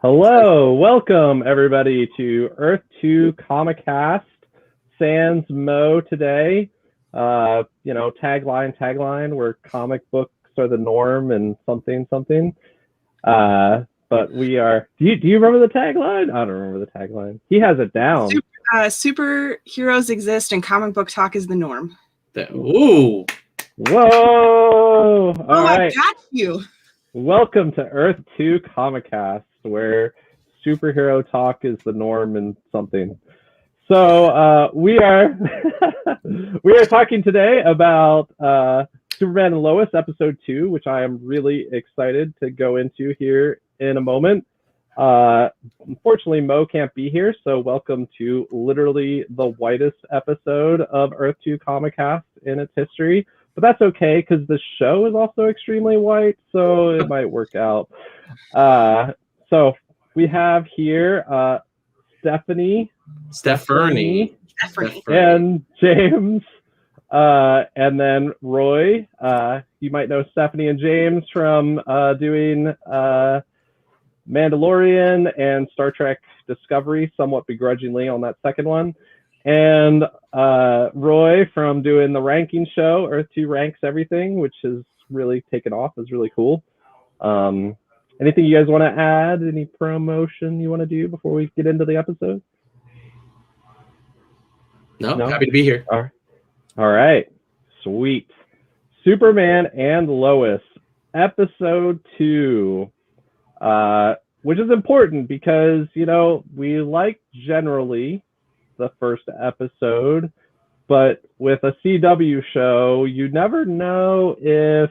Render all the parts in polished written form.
Hello, welcome everybody to Earth 2 Comic Cast. Sans Mo today. Tagline, where comic books are the norm and something. But we are. Do you remember the tagline? I don't remember the tagline. He has it down. Superheroes exist and comic book talk is the norm. Ooh. Whoa! All right. I got you. Welcome to Earth 2 Comic Cast, where superhero talk is the norm and something. So we are talking today about Superman and Lois episode 2, which I am really excited to go into here in a moment. Unfortunately, Mo can't be here, so welcome to literally the whitest episode of Earth 2 Comic Cast in its history. But that's okay, because the show is also extremely white, so it might work out. So we have here Stephanie, and James, and then Roy. You might know Stephanie and James from doing Mandalorian and Star Trek Discovery, somewhat begrudgingly on that second one. And Roy from doing the ranking show, Earth 2 Ranks Everything, which has really taken off, is really cool. Anything you guys want to add? Any promotion you want to do before we get into the episode? No? Happy to be here. All right. Sweet. Superman and Lois, episode 2. Which is important because, we like generally the first episode, but with a CW show, you never know if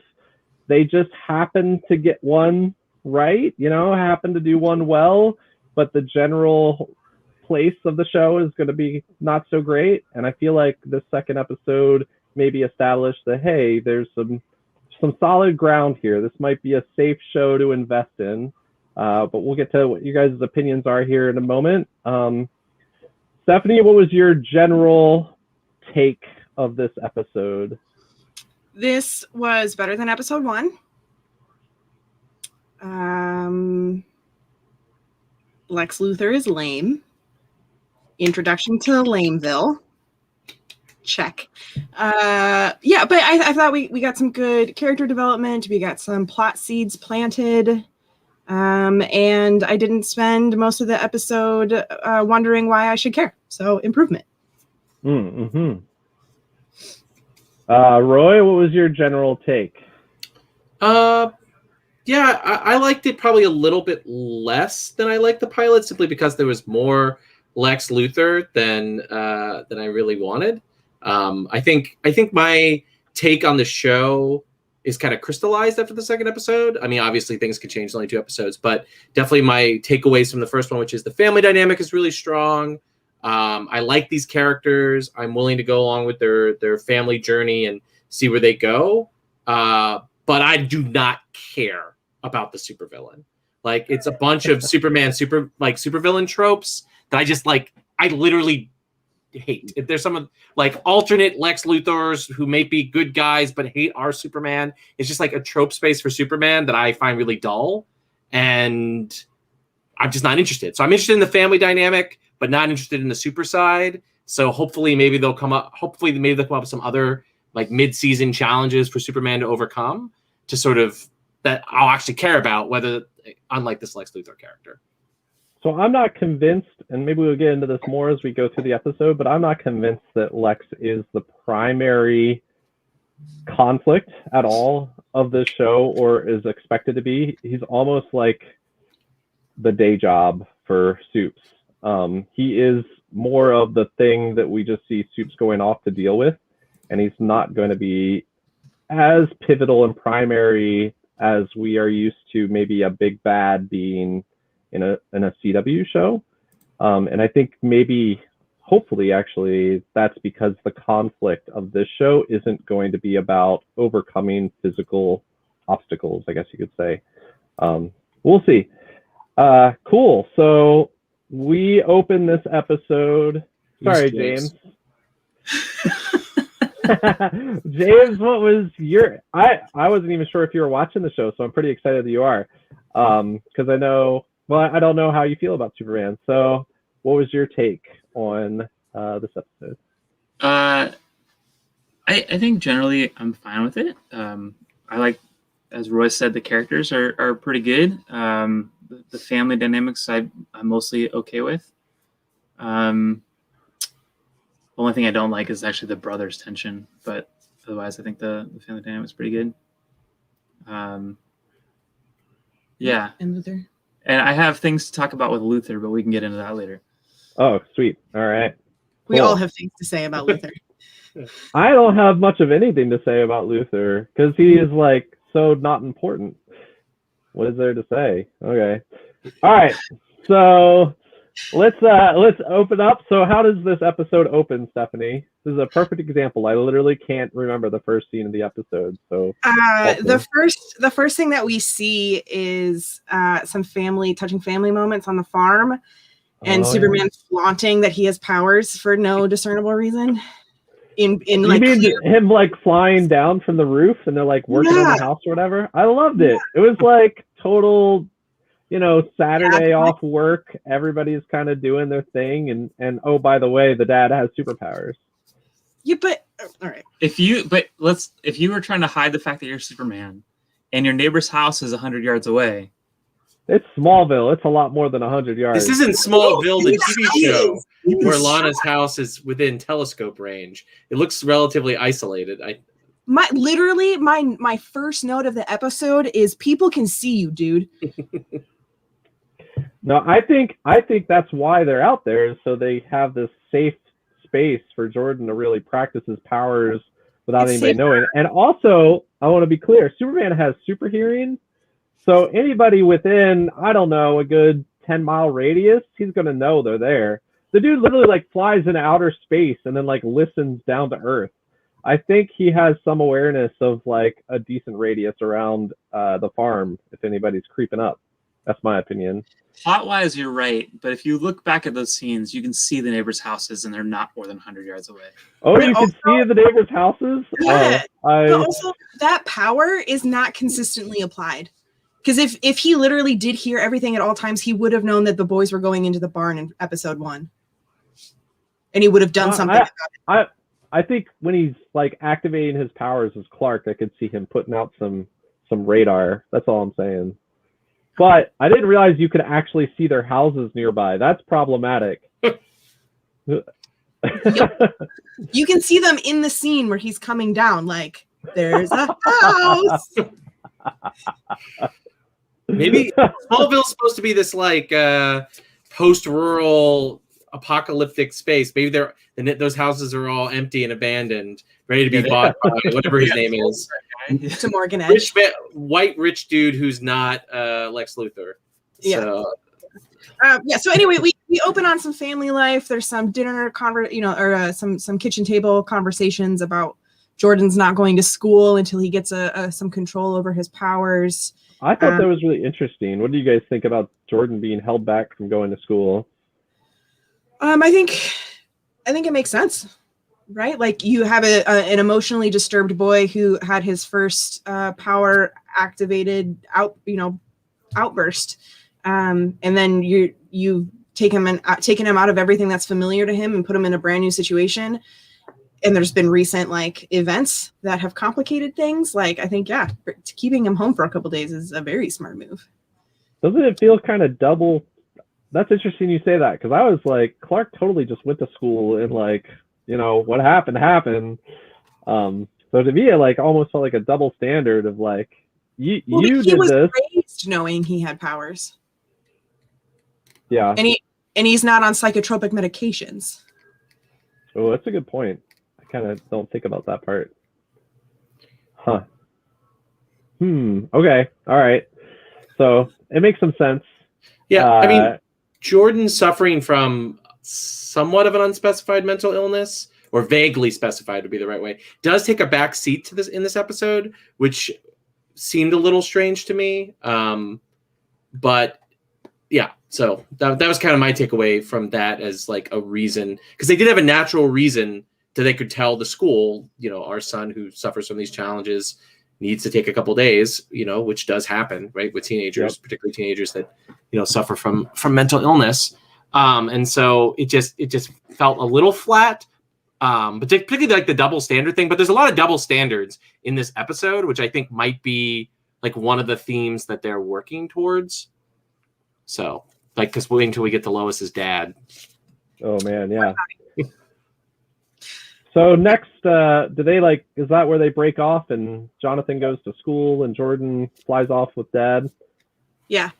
they just happen to get one right, happen to do one well, but the general place of the show is going to be not so great. And I feel like the second episode maybe established that, hey, there's some solid ground here. This might be a safe show to invest in. But we'll get to what you guys' opinions are here in a moment. Stephanie, what was your general take of this episode? This was better than episode 1. Lex Luthor is lame. Introduction to Lameville. Check. But I thought we got some good character development. We got some plot seeds planted. And I didn't spend most of the episode wondering why I should care. So improvement. Roy, what was your general take? I liked it probably a little bit less than I liked the pilot, simply because there was more Lex Luthor than I really wanted. I think my take on the show is kind of crystallized after the second episode. I mean, obviously things could change in only 2 episodes, but definitely my takeaways from the first one, which is the family dynamic is really strong. I like these characters. I'm willing to go along with their family journey and see where they go. But I do not care about the supervillain. Like, it's a bunch of supervillain tropes that I just I literally hate. If there's some alternate Lex Luthors who may be good guys but hate our Superman, it's just like a trope space for Superman that I find really dull, and I'm just not interested. So I'm interested in the family dynamic, but not interested in the super side. So hopefully maybe they'll come up with some other mid-season challenges for Superman to overcome, to sort of that I'll actually care about, whether, unlike this Lex Luthor character. So I'm not convinced, and maybe we'll get into this more as we go through the episode, but I'm not convinced that Lex is the primary conflict at all of this show, or is expected to be. He's almost like the day job for Supes. He is more of the thing that we just see Supes going off to deal with, and he's not going to be as pivotal and primary as we are used to maybe a big bad being in a CW show. And I think hopefully actually, that's because the conflict of this show isn't going to be about overcoming physical obstacles, I guess you could say. We'll see. Cool. So we open this episode. Sorry, James. James, what was your... I wasn't even sure if you were watching the show, so I'm pretty excited that you are. Because I know Well, I don't know how you feel about Superman. So, what was your take on this episode? I think generally I'm fine with it. I like, as Roy said, the characters are pretty good. The family dynamics I'm mostly okay with. The only thing I don't like is actually the brothers' tension, but otherwise I think the family dynamic is pretty good. Yeah. And Luther. And I have things to talk about with Luther, but we can get into that later. Oh, sweet. All right. We Cool. all have things to say about Luther. I don't have much of anything to say about Luther because he is like so not important. What is there to say? Okay. All right. So let's open up. So how does this episode open, Stephanie? This is a perfect example. I literally can't remember the first scene of the episode. So the first thing that we see is some touching family moments on the farm, and Superman flaunting that he has powers for no discernible reason. In you like mean clear... him like flying down from the roof and they're like working on the house or whatever? I loved it. It was like total, Saturday off work. Everybody's kind of doing their thing, and oh, by the way, the dad has superpowers. Yeah, but all right. If you were trying to hide the fact that you're Superman, and your neighbor's house is 100 yards away. It's Smallville. It's a lot more than 100 yards. This isn't Smallville, the TV show, where Lana's house is within telescope range. It looks relatively isolated. My first note of the episode is people can see you, dude. No, I think that's why they're out there, is so they have this safe space for Jordan to really practice his powers without anybody knowing. And also, I want to be clear, Superman has super hearing. So anybody within, I don't know, a good 10-mile radius, he's going to know they're there. The dude literally like flies into outer space and then like listens down to Earth. I think he has some awareness of like a decent radius around the farm if anybody's creeping up. That's my opinion. Plot-wise, you're right. But if you look back at those scenes, you can see the neighbors' houses and they're not more than 100 yards away. Oh, you can see the neighbors' houses? Yeah. But also, that power is not consistently applied. Because if he literally did hear everything at all times, he would have known that the boys were going into the barn in episode 1. And he would have done something about it. I think when he's like activating his powers as Clark, I could see him putting out some radar. That's all I'm saying. But I didn't realize you could actually see their houses nearby. That's problematic. Yep. You can see them in the scene where he's coming down. Like, there's a house. Maybe Smallville's supposed to be this like post-rural apocalyptic space. Maybe those houses are all empty and abandoned, ready to be bought by whatever his name is. To Morgan Edge. White rich dude who's not Lex Luthor. Yeah. So. So anyway, we open on some family life. There's some dinner some kitchen table conversations about Jordan's not going to school until he gets some control over his powers. I thought that was really interesting. What do you guys think about Jordan being held back from going to school? I think it makes sense, right? Like you have an emotionally disturbed boy who had his first power activated outburst, and then you taken him out of everything that's familiar to him and put him in a brand new situation. And there's been recent like events that have complicated things. Like I think, keeping him home for a couple days is a very smart move. Doesn't it feel kind of double? That's interesting you say that, because I was like, Clark totally just went to school and like, what happened. So to me, it like almost felt like a double standard of like, you did he was this. Raised knowing he had powers. Yeah. And he's not on psychotropic medications. Oh, that's a good point. Kind of don't think about that part. Okay. All right. So it makes some sense. Yeah. I mean, Jordan suffering from somewhat of an unspecified mental illness, or vaguely specified would be the right way, does take a back seat to this in this episode, which seemed a little strange to me. But yeah, so that was kind of my takeaway from that as like a reason, because they did have a natural reason that they could tell the school, our son who suffers from these challenges needs to take a couple days, which does happen, right, with teenagers, Yep. particularly teenagers that suffer from mental illness. And so it just felt a little flat, but particularly like the double standard thing. But there's a lot of double standards in this episode, which I think might be like one of the themes that they're working towards. So like, because wait until we get to Lois's dad. Oh man, yeah. So next, do they is that where they break off and Jonathan goes to school and Jordan flies off with dad? Yeah.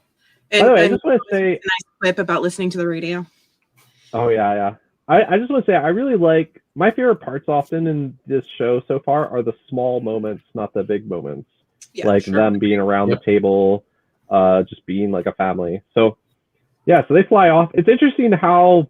By the way, I just want to say a nice clip about listening to the radio. Oh yeah. I just want to say I really like my favorite parts often in this show so far are the small moments, not the big moments. Yeah, them being around the table, just being like a family. So yeah, so they fly off. It's interesting how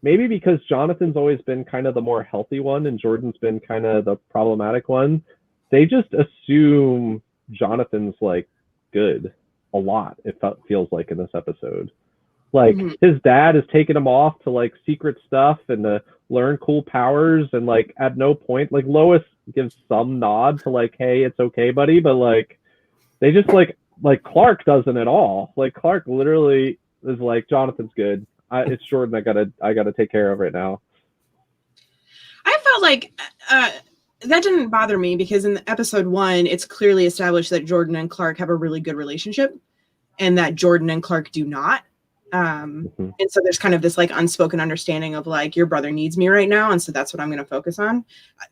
maybe because Jonathan's always been kind of the more healthy one and Jordan's been kind of the problematic one, they just assume Jonathan's like good a lot, it feels like in this episode. Like his dad is taking him off to like secret stuff and to learn cool powers, and like at no point, like Lois gives some nod to like, hey, it's okay, buddy, but like they just like Clark doesn't at all. Like Clark literally is like, Jonathan's good. It's Jordan I gotta take care of right now. I felt like that didn't bother me because in episode 1, it's clearly established that Jordan and Clark have a really good relationship, and that Jordan and Clark do not. And so there's kind of this like unspoken understanding of like, your brother needs me right now, and so that's what I'm going to focus on.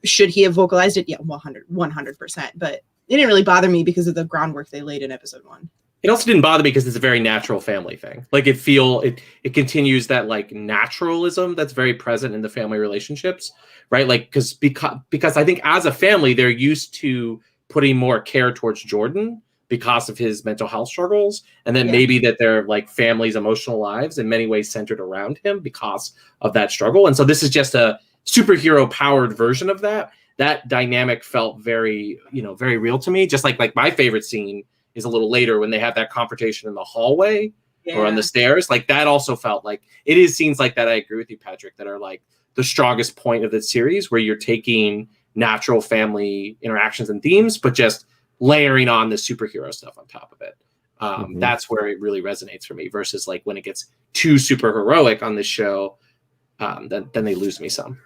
Should he have vocalized it? Yeah, 100%. But it didn't really bother me because of the groundwork they laid in episode 1. It also didn't bother me because it's a very natural family thing. Like it continues that like naturalism that's very present in the family relationships, right? Like because I think as a family they're used to putting more care towards Jordan because of his mental health struggles, and then maybe that their like family's emotional lives in many ways centered around him because of that struggle. And so this is just a superhero powered version of that. That dynamic felt very, very real to me. Just like my favorite scene is a little later when they have that confrontation in the hallway or on the stairs. Like that also felt like it is scenes like that. I agree with you, Patrick, that are like the strongest point of the series where you're taking natural family interactions and themes, but just layering on the superhero stuff on top of it. That's where it really resonates for me versus like when it gets too super heroic on this show, then they lose me some.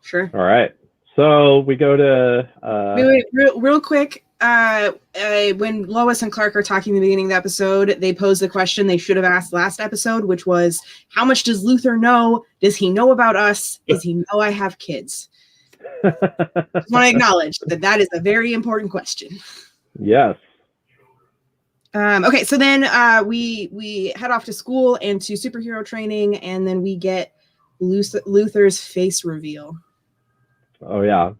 Sure. All right. So we go to wait, real quick. When Lois and Clark are talking at the beginning of the episode, they pose the question they should have asked last episode, which was, how much does Luther know? Does he know about us? Does he know I have kids? Just want to acknowledge that is a very important question. Yes. Okay, so then we head off to school and to superhero training, and then we get Luther's face reveal. Oh yeah.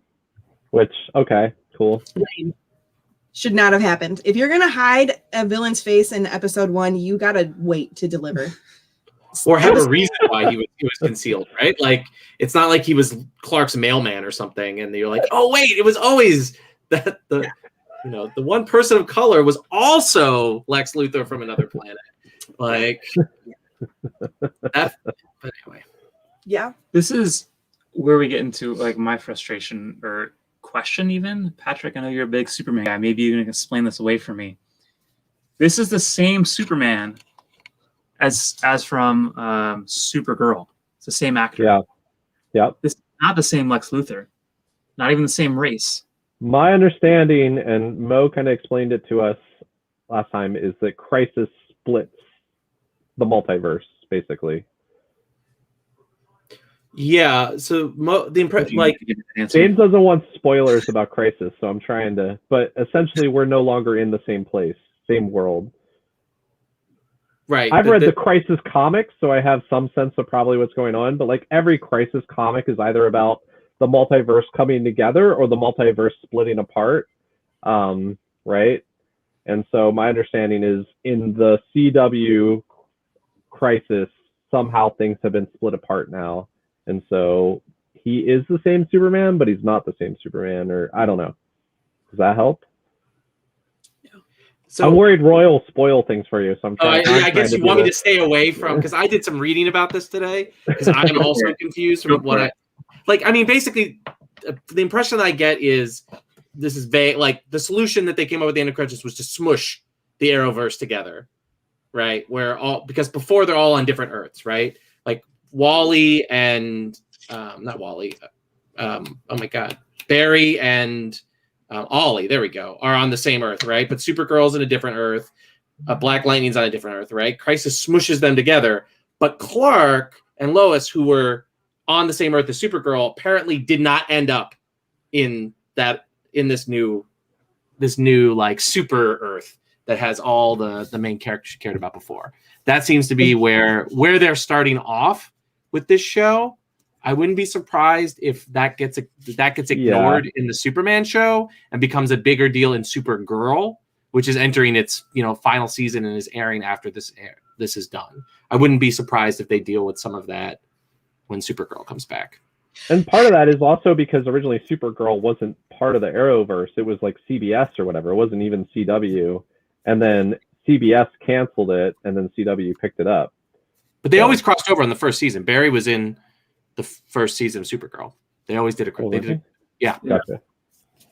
Which, okay, cool. Should not have happened. If you're gonna hide a villain's face in episode 1, you gotta wait to deliver. Or have a reason why he was concealed, right? Like it's not like he was Clark's mailman or something, and you're like, oh wait, it was always that the one person of color was also Lex Luthor from another planet. Like that. But anyway, yeah, this is where we get into like my frustration or question. Even Patrick, I know you're a big Superman guy. Maybe you can explain this away from me. This is the same Superman as from Supergirl. It's the same actor. Yeah. Yep. This is not the same Lex Luthor. Not even the same race. My understanding, and Mo kind of explained it to us last time, is that Crisis splits the multiverse, basically. Yeah. So the impression, like, James doesn't want spoilers about Crisis, so I'm trying to. But essentially, we're no longer in the same place, same world. Right. I've read the Crisis comics, so I have some sense of probably what's going on. But like every Crisis comic is either about the multiverse coming together or the multiverse splitting apart, right? And so my understanding is in the CW Crisis, somehow things have been split apart now. And so he is the same Superman, but he's not the same Superman, or I don't know. Does that help? So I'm worried Roy will spoil things for you. So I'm trying. I guess you want me to stay away from, because I did some reading about this today, because I'm also confused from what I like. I mean, basically, the impression I get is this is vague. Like the solution that they came up with at the end of credits was to smush the Arrowverse together, right? Because before they're all on different Earths, right? Like Wally and not Wally. Oh my God, Barry and Ollie. There we go. Are on the same Earth, right? But Supergirl's in a different Earth. Black Lightning's on a different Earth, right? Crisis smushes them together. But Clark and Lois, who were on the same Earth as Supergirl, apparently did not end up in this new like super Earth that has all the main characters you cared about before. That seems to be where they're starting off with this show. I wouldn't be surprised if that gets ignored in the Superman show and becomes a bigger deal in Supergirl, which is entering its final season and is airing after this is done. I wouldn't be surprised if they deal with some of that when Supergirl comes back. And part of that is also because originally Supergirl wasn't part of the Arrowverse. It was like CBS or whatever. It wasn't even CW. And then CBS canceled it, and then CW picked it up. But they always crossed over in the first season. Barry was in the first season of Supergirl. They always did it. Yeah. Gotcha.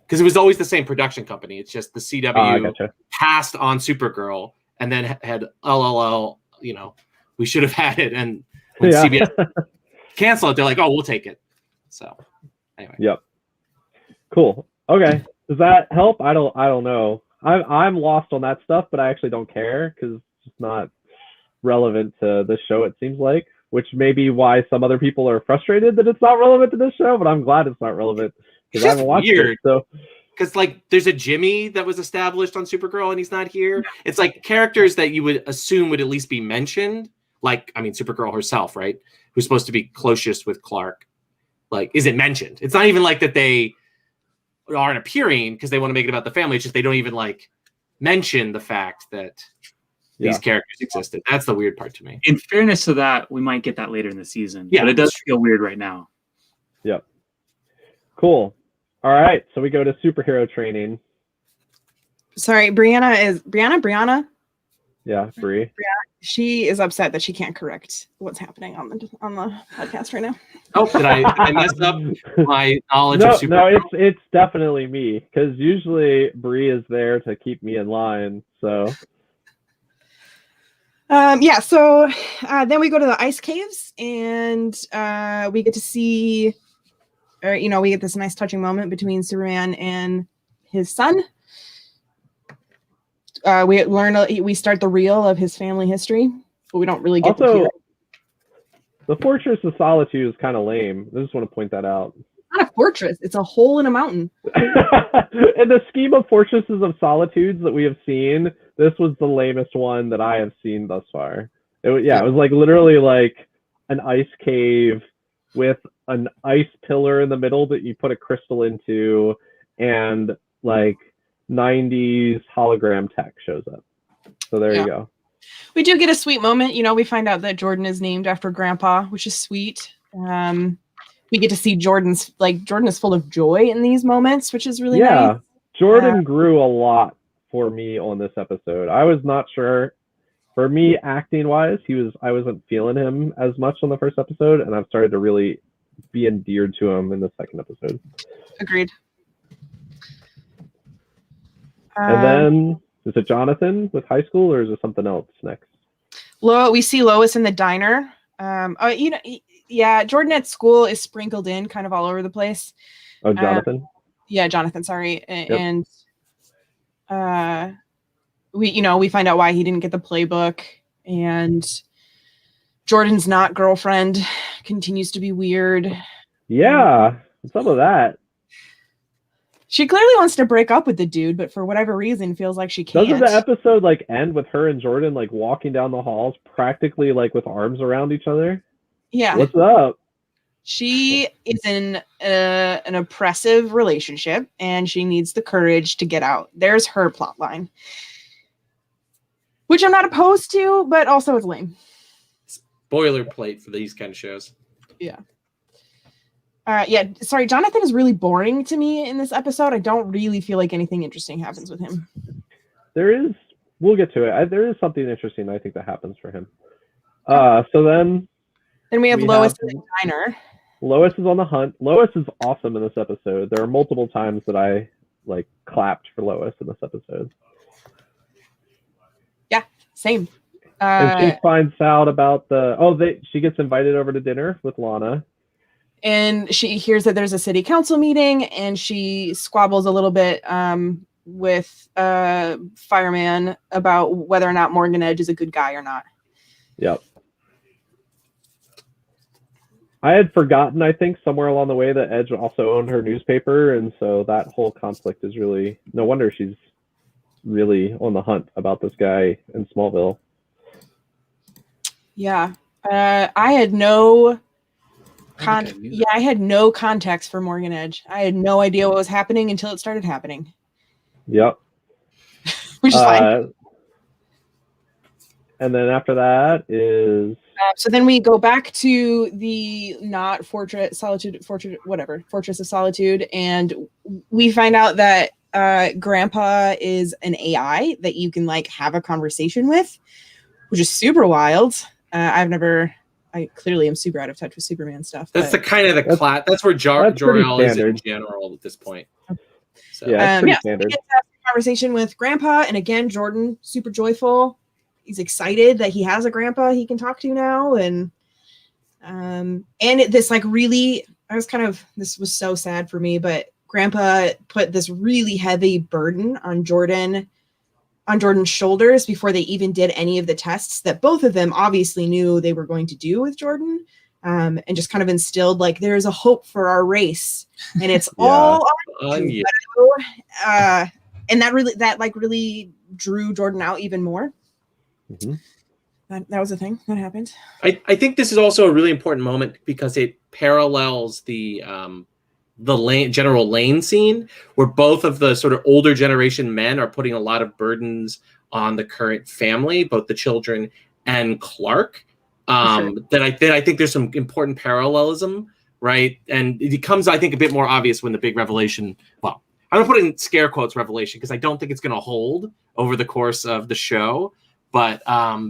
Because it was always the same production company. It's just the CW passed on Supergirl and then had LLL, we should have had it. And when CBS canceled it, they're like, oh, we'll take it. So anyway. Yep. Cool. Okay. Does that help? I don't know. I'm lost on that stuff, but I actually don't care because it's just not relevant to this show, it seems like, which may be why some other people are frustrated that it's not relevant to this show, but I'm glad it's not relevant because I haven't watched it. So because like there's a Jimmy that was established on Supergirl and he's not here. It's like characters that you would assume would at least be mentioned. Like, I mean, Supergirl herself, right? Who's supposed to be closest with Clark. Like, isn't mentioned. It's not even like that they aren't appearing because they want to make it about the family. It's just they don't even like mention the fact that these characters existed. That's the weird part to me. In fairness to that, we might get that later in the season. Yeah, but it does feel weird right now. Yep. Cool. All right. So we go to superhero training. Sorry, Brianna? Yeah, Bree. She is upset that she can't correct what's happening on the podcast right now. Oh, did I mess up my knowledge of Supergirl? No, it's definitely me because usually Bree is there to keep me in line. So. So then we go to the ice caves and we get to see, we get this nice touching moment between Superman and his son. We start the reel of his family history, but we don't really get to hear it. The Fortress of Solitude is kind of lame. I just want to point that out. It's not a fortress. It's a hole in a mountain. In the scheme of Fortresses of Solitudes that we have seen, this was the lamest one that I have seen thus far. It was like literally like an ice cave with an ice pillar in the middle that you put a crystal into, and like 90s hologram tech shows up. So there you go. We do get a sweet moment. We find out that Jordan is named after Grandpa, which is sweet. We get to see Jordan is full of joy in these moments, which is really nice. Jordan grew a lot for me on this episode. I was not sure. For me, acting wise, I wasn't feeling him as much on the first episode, and I've started to really be endeared to him in the second episode. Agreed. And then is it Jonathan with high school, or is it something else next? We see Lois in the diner. Jordan at school is sprinkled in kind of all over the place. Oh, Jonathan? Jonathan, sorry. And we find out why he didn't get the playbook, and Jordan's not girlfriend continues to be weird. Yeah, some of that. She clearly wants to break up with the dude, but for whatever reason feels like she can't. Doesn't the episode end with her and Jordan walking down the halls practically with arms around each other? Yeah. What's up? She is in an oppressive relationship and she needs the courage to get out. There's her plot line, which I'm not opposed to, but also it's lame. Boilerplate for these kind of shows. Yeah. Sorry, Jonathan is really boring to me in this episode. I don't really feel like anything interesting happens with him. We'll get to it. There is something interesting I think that happens for him. So then we have Lois in the diner. Lois is on the hunt. Lois is awesome in this episode. There are multiple times that I like clapped for Lois in this episode. Yeah, same. And she finds out about she gets invited over to dinner with Lana. And she hears that there's a city council meeting, and she squabbles a little bit with Fireman about whether or not Morgan Edge is a good guy or not. Yep. I had forgotten, I think, somewhere along the way that Edge also owned her newspaper, and so that whole conflict is really... No wonder she's really on the hunt about this guy in Smallville. Yeah. I had no... I had no context for Morgan Edge. I had no idea what was happening until it started happening. Yep. Which is fine. And then after that is... so then we go back to the Fortress of Solitude, and we find out that Grandpa is an AI that you can like have a conversation with, which is super wild. I clearly am super out of touch with Superman stuff. That's the kind of the class. That's where Jor-El is in general at this point. So. Yeah, it's standard. He gets to have a conversation with Grandpa, and again, Jordan super joyful. He's excited that he has a grandpa he can talk to now, and this like really, this was so sad for me, but Grandpa put this really heavy burden on Jordan's shoulders before they even did any of the tests that both of them obviously knew they were going to do with Jordan, and just kind of instilled like there's a hope for our race, and it's all on you. And that really drew Jordan out even more. Mm-hmm. That was a thing that happened. I think this is also a really important moment because it parallels the General Lane scene, where both of the sort of older generation men are putting a lot of burdens on the current family, both the children and Clark. That I think there's some important parallelism, right? And it becomes, I think, a bit more obvious when the big revelation. Well, I'm gonna put in scare quotes revelation because I don't think it's going to hold over the course of the show. But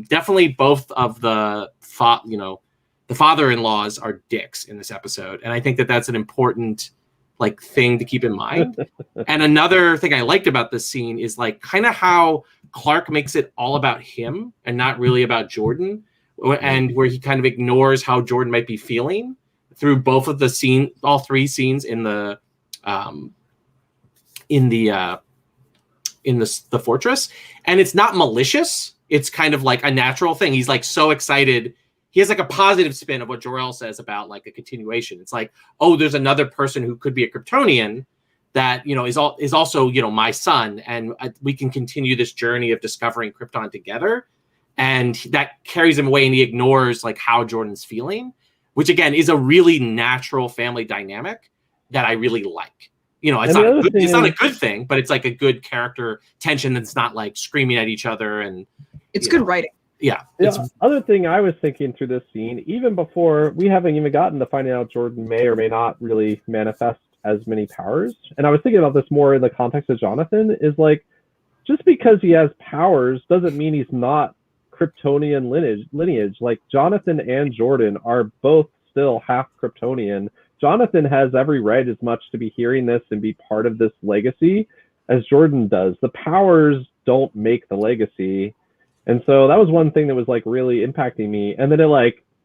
definitely both of the father-in-laws are dicks in this episode, and I think that that's an important like thing to keep in mind. And another thing I liked about this scene is like kind of how Clark makes it all about him and not really about Jordan, and where he kind of ignores how Jordan might be feeling through both of the all three scenes in the fortress, and it's not malicious. It's kind of like a natural thing. He's like so excited. He has like a positive spin of what Jor-El says about like a continuation. It's like, oh, there's another person who could be a Kryptonian that, is also, my son. And we can continue this journey of discovering Krypton together. And that carries him away, and he ignores like how Jordan's feeling, which again is a really natural family dynamic that I really like. It's not a good thing, but it's like a good character tension that's not like screaming at each other, and it's good writing. Yeah. The other thing I was thinking through this scene, even before we haven't even gotten to finding out Jordan may or may not really manifest as many powers, and I was thinking about this more in the context of Jonathan, is like, just because he has powers doesn't mean he's not Kryptonian lineage. Like Jonathan and Jordan are both still half Kryptonian. Jonathan has every right as much to be hearing this and be part of this legacy as Jordan does. The powers don't make the legacy. And so that was one thing that was like really impacting me. And then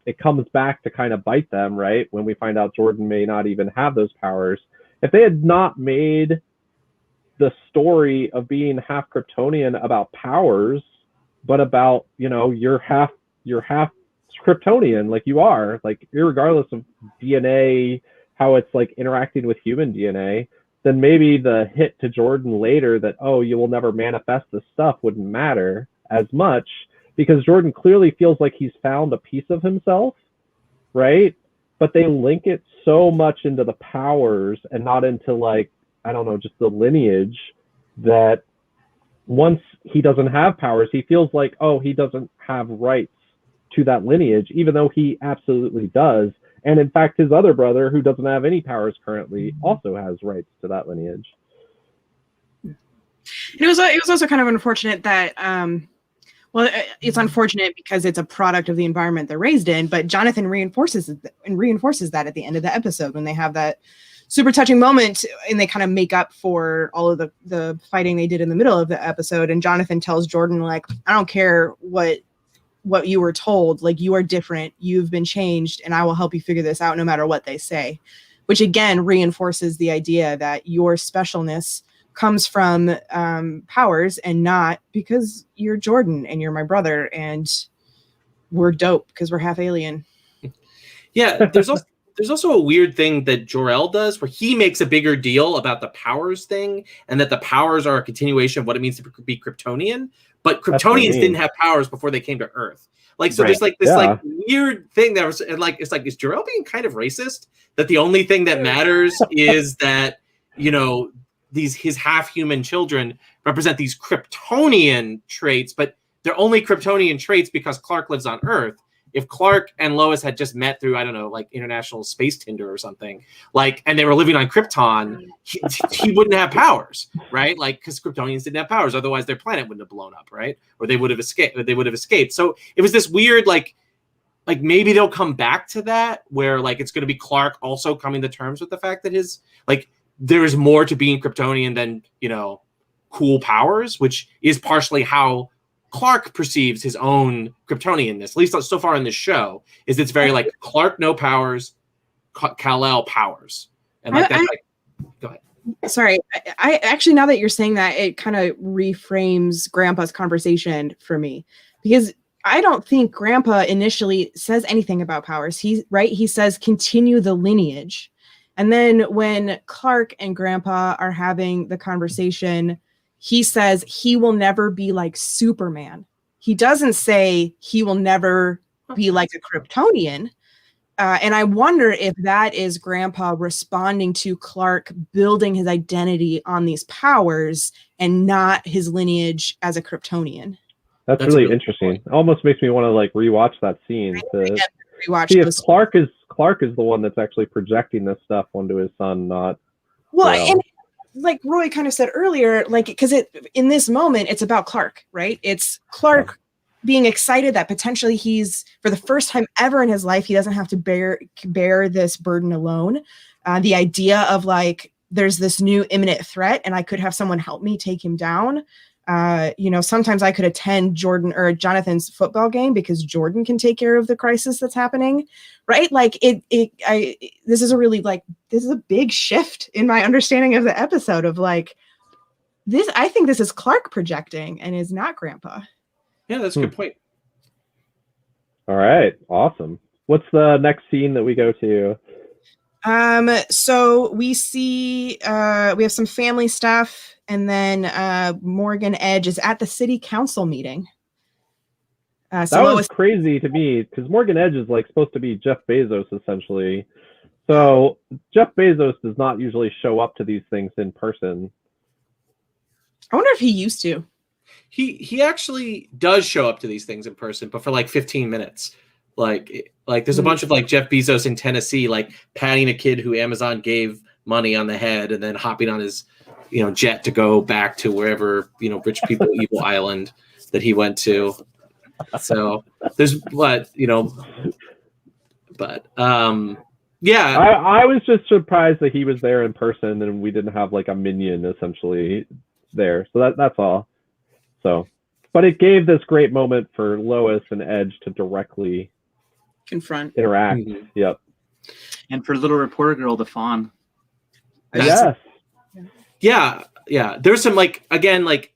it comes back to kind of bite them, right? When we find out Jordan may not even have those powers. If they had not made the story of being half Kryptonian about powers, but about, you're half Kryptonian, like you are, like irregardless of DNA, how it's like interacting with human DNA, then maybe the hit to Jordan later that, oh, you will never manifest this stuff wouldn't matter as much, because Jordan clearly feels like he's found a piece of himself, right? But they link it so much into the powers and not into like, I don't know, just the lineage, that once he doesn't have powers, he feels like, oh, he doesn't have rights to that lineage, even though he absolutely does. And in fact, his other brother, who doesn't have any powers currently, also has rights to that lineage. It was also kind of unfortunate that, it's unfortunate because it's a product of the environment they're raised in, but Jonathan reinforces that at the end of the episode when they have that super touching moment, and they kind of make up for all of the fighting they did in the middle of the episode. And Jonathan tells Jordan, like, I don't care what you were told, like, you are different, you've been changed, and I will help you figure this out no matter what they say, which again reinforces the idea that your specialness comes from powers and not because you're Jordan and you're my brother and we're dope because we're half alien. Yeah, there's also a weird thing that Jor-El does where he makes a bigger deal about the powers thing and that the powers are a continuation of what it means to be Kryptonian. But Kryptonians didn't have powers before they came to Earth. Like, so there's like this like weird thing that was, and like, it's like, is Jor-El being kind of racist? That the only thing that matters is that, you know, his half-human children represent these Kryptonian traits, but they're only Kryptonian traits because Clark lives on Earth. If Clark and Lois had just met through, I don't know, like International Space Tinder or something, like, and they were living on Krypton, he wouldn't have powers, right? Like, because Kryptonians didn't have powers, otherwise their planet wouldn't have blown up, right? Or they would have escaped. So it was this weird, like maybe they'll come back to that, where like it's going to be Clark also coming to terms with the fact that his, like, there is more to being Kryptonian than, you know, cool powers, which is partially how Clark perceives his own Kryptonianness, at least so far in this show, is it's very like Clark no powers, Kal-El powers, and like that's like. Go ahead. Sorry, I actually, now that you're saying that, it kind of reframes Grandpa's conversation for me, because I don't think Grandpa initially says anything about powers. He says continue the lineage, and then when Clark and Grandpa are having the conversation, he says he will never be like Superman. He doesn't say he will never be like a Kryptonian. And I wonder if that is Grandpa responding to Clark building his identity on these powers and not his lineage as a Kryptonian. That's really interesting. It almost makes me want to like rewatch that scene to see if Clark is the one that's actually projecting this stuff onto his son, not. Well, and like Roy kind of said earlier, like, because in this moment, it's about Clark, right? It's Clark being excited that potentially he's, for the first time ever in his life, he doesn't have to bear this burden alone. The idea of like, there's this new imminent threat and I could have someone help me take him down. Sometimes I could attend Jordan or Jonathan's football game because Jordan can take care of the crisis that's happening, right? Like this is a big shift in my understanding of the episode of like this. I think this is Clark projecting and is not Grandpa. Yeah, that's a good point. All right, awesome. What's the next scene that we go to? So we see we have some family stuff, and then Morgan Edge is at the city council meeting. That was crazy to me because Morgan Edge is like supposed to be Jeff Bezos essentially. So Jeff Bezos does not usually show up to these things in person. I wonder if he used to. He actually does show up to these things in person, but for like 15 minutes. Like there's a bunch of like Jeff Bezos in Tennessee, like patting a kid who Amazon gave money on the head and then hopping on his, jet to go back to wherever, rich people, evil island that he went to. So there's yeah. I was just surprised that he was there in person and we didn't have like a minion essentially there. So that's all. So, but it gave this great moment for Lois and Edge to directly confront, interact. Mm-hmm. Yep. And for little reporter girl to fawn. Yes. Yeah. There's some the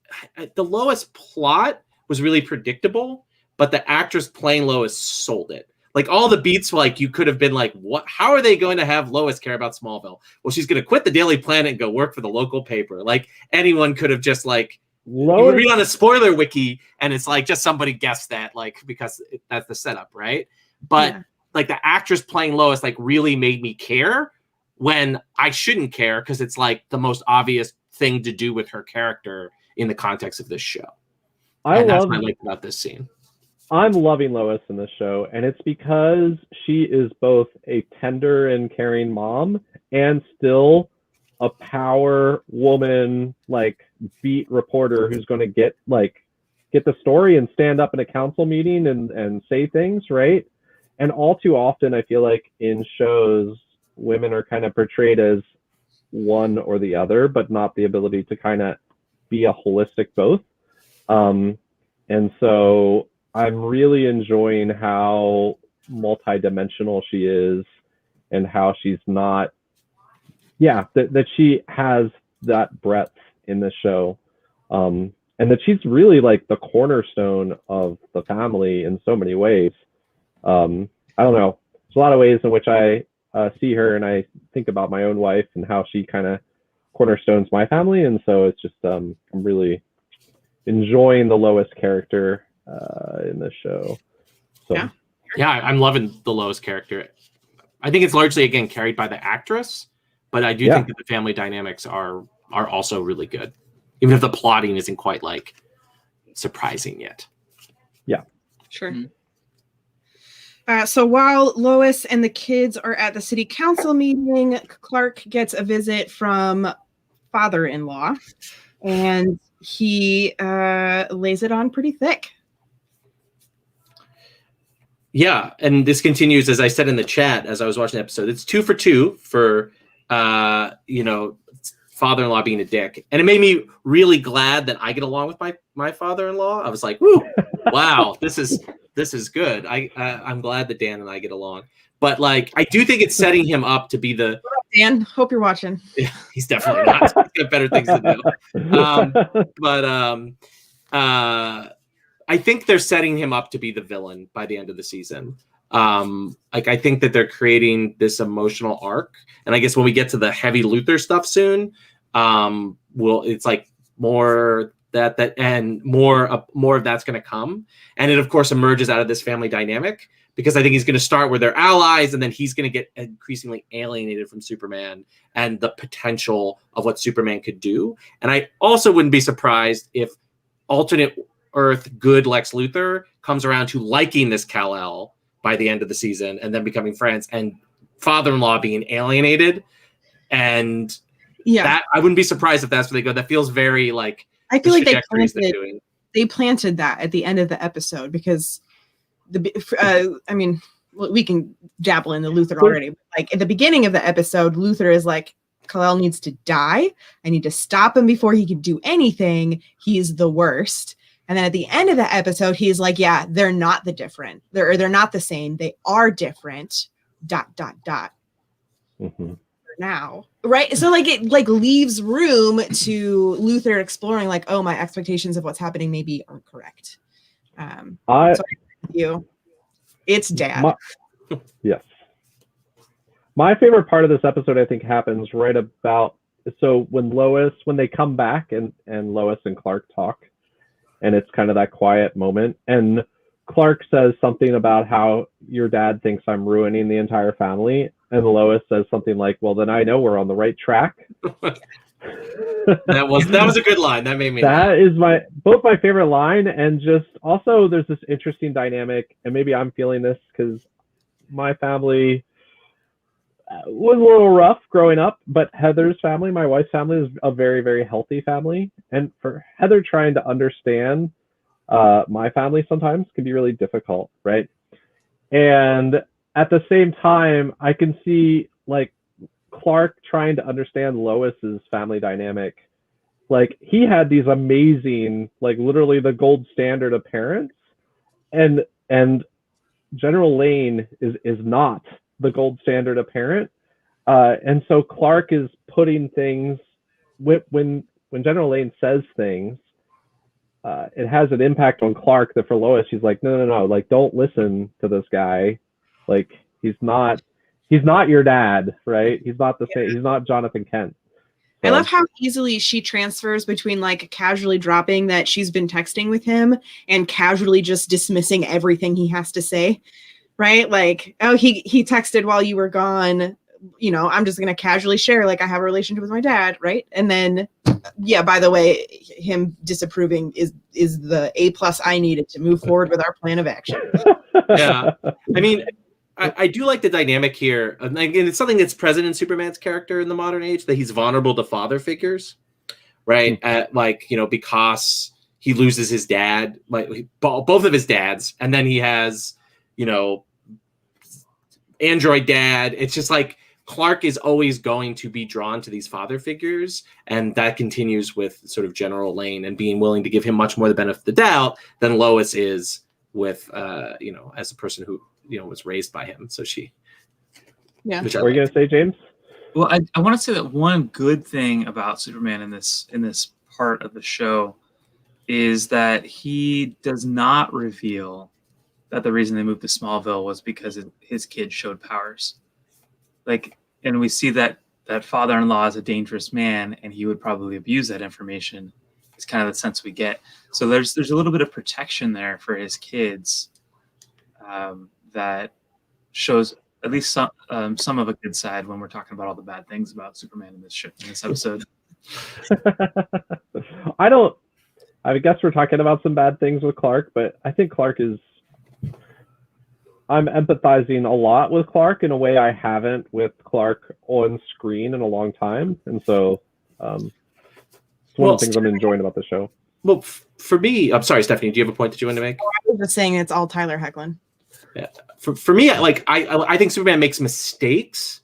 Lois plot was really predictable, but the actress playing Lois sold it. Like all the beats, like you could have been like, what? How are they going to have Lois care about Smallville? Well, she's going to quit the Daily Planet and go work for the local paper. Like anyone could have just like. Lois, you would read on a spoiler wiki and it's like just somebody guessed that, like, because that's the setup, right? But like the actress playing Lois like really made me care when I shouldn't care because it's like the most obvious thing to do with her character in the context of this show. That's what I liked about this scene. I'm loving Lois in this show, and it's because she is both a tender and caring mom and still a power woman, like beat reporter who's going to get the story and stand up in a council meeting and say things, right? And all too often, I feel like in shows, women are kind of portrayed as one or the other, but not the ability to kind of be a holistic both. And so I'm really enjoying how multidimensional she is, and how she's not, that she has that breadth in the show. And that she's really like the cornerstone of the family in so many ways. I don't know. There's a lot of ways in which I see her, and I think about my own wife and how she kind of cornerstones my family. And so it's just, I'm really enjoying the Lois character in this show. So. Yeah, I'm loving the Lois character. I think it's largely, again, carried by the actress, but I do think that the family dynamics are also really good, even if the plotting isn't quite like surprising yet. Yeah, sure. So while Lois and the kids are at the city council meeting, Clark gets a visit from father-in-law, and he lays it on pretty thick. Yeah, and this continues, as I said in the chat as I was watching the episode. It's 2 for 2 for father-in-law being a dick, and it made me really glad that I get along with my father-in-law. I was like, "Woo, wow, this is good." I'm glad that Dan and I get along, but like I do think it's setting him up to be the Dan. Hope you're watching. Yeah, he's definitely not. He's got better things to do. I think they're setting him up to be the villain by the end of the season. I think that they're creating this emotional arc, and I guess when we get to the heavy Luthor stuff soon, it's like more that and more of that's going to come, and it of course emerges out of this family dynamic, because I think he's going to start where they're allies, and then he's going to get increasingly alienated from Superman and the potential of what Superman could do. And I also wouldn't be surprised if alternate Earth good Lex Luthor comes around to liking this Kal-El by the end of the season, and then becoming friends, and father-in-law being alienated. And that I wouldn't be surprised if that's where they go. That feels very like, I feel like they planted that at the end of the episode, because we can dabble in the Luthor already. But like at the beginning of the episode, Luthor is like, Kal-El needs to die. I need to stop him before he can do anything. He's the worst. And then at the end of the episode, he's like, yeah, they're not they're not the same. They are different. ... Mm-hmm. Now, right? So like it like leaves room to Luthor exploring like, oh, my expectations of what's happening maybe aren't correct. It's Dad. Yes. My favorite part of this episode, I think, happens right about when they come back and Lois and Clark talk. And it's kind of that quiet moment. And Clark says something about how your dad thinks I'm ruining the entire family. And Lois says something like, well, then I know we're on the right track. That was a good line. That made me laugh. That is both my favorite line, and just also there's this interesting dynamic, and maybe I'm feeling this because my family was a little rough growing up, but Heather's family, my wife's family, is a very, very healthy family. And for Heather trying to understand my family sometimes can be really difficult, right? And at the same time, I can see like Clark trying to understand Lois's family dynamic. Like he had these amazing, like literally the gold standard of parents, and General Lane is not the gold standard of parent. And so Clark is putting things when General Lane says things, it has an impact on Clark that for Lois, she's like, no, like don't listen to this guy. Like he's not your dad, right? He's not the same. He's not Jonathan Kent. I love how easily she transfers between like casually dropping that she's been texting with him and casually just dismissing everything he has to say, right? Like, oh, he texted while you were gone. You know, I'm just going to casually share, like I have a relationship with my dad, right? And then, yeah, by the way, him disapproving is the A+ I needed to move forward with our plan of action. Yeah. I mean, I do like the dynamic here. And it's something that's present in Superman's character in the modern age, that he's vulnerable to father figures, right? Because he loses his dad, like both of his dads. And then he has, android dad. It's just like Clark is always going to be drawn to these father figures, and that continues with sort of General Lane and being willing to give him much more the benefit of the doubt than Lois is with, as a person who, was raised by him. So she, Yeah. What are you gonna say, James? Well, I want to say that one good thing about Superman in this part of the show is that he does not reveal that the reason they moved to Smallville was because his kid showed powers. And we see that father-in-law is a dangerous man, and he would probably abuse that information. It's kind of the sense we get. So there's a little bit of protection there for his kids that shows at least some of a good side when we're talking about all the bad things about Superman in this episode. I guess we're talking about some bad things with Clark, but I think I'm empathizing a lot with Clark in a way I haven't with Clark on screen in a long time. And so it's one of the things I'm enjoying about the show. Well, for me, I'm sorry, Stephanie, do you have a point that you want to make? I was just saying it's all Tyler Hoechlin. Yeah. For me, I think Superman makes mistakes,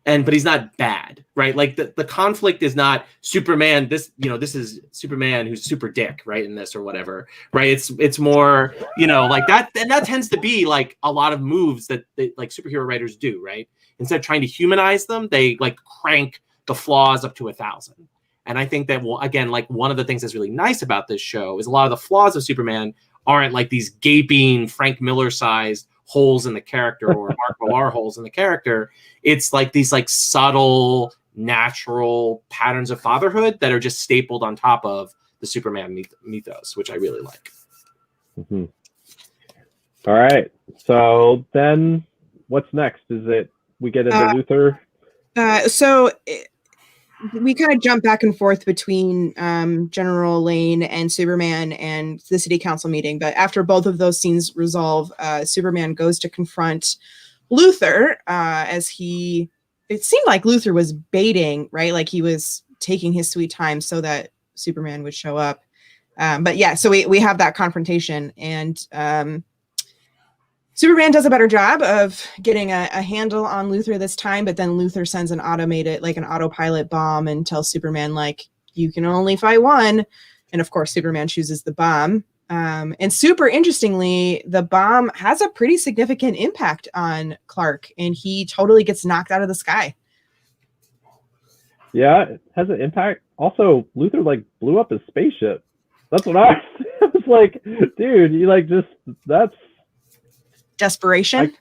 but he's not bad, right? Like the conflict is not Superman. This is Superman who's super dick, right? In this or whatever, right? It's more, like that, and that tends to be like a lot of moves that like superhero writers do, right? Instead of trying to humanize them, they like crank the flaws up to 1,000. And I think that, well, again, like one of the things that's really nice about this show is a lot of the flaws of Superman aren't like these gaping Frank Miller-sized holes in the character or Mark Millar holes in the character. It's like these like subtle, natural patterns of fatherhood that are just stapled on top of the Superman mythos, which I really like. Mm-hmm. All right. So then what's next? Is it we get into Luthor? We kind of jump back and forth between General Lane and Superman and the city council meeting. But after both of those scenes resolve, Superman goes to confront Luthor it seemed like Luthor was baiting, right? Like he was taking his sweet time so that Superman would show up. But yeah, so we have that confrontation, and Superman does a better job of getting a handle on Luthor this time, but then Luthor sends an autopilot bomb and tells Superman, like, you can only fight one. And of course, Superman chooses the bomb. And super interestingly, the bomb has a pretty significant impact on Clark, and he totally gets knocked out of the sky. Yeah, it has an impact. Also, Luthor like blew up his spaceship. That's what I was like, dude, you like that's desperation.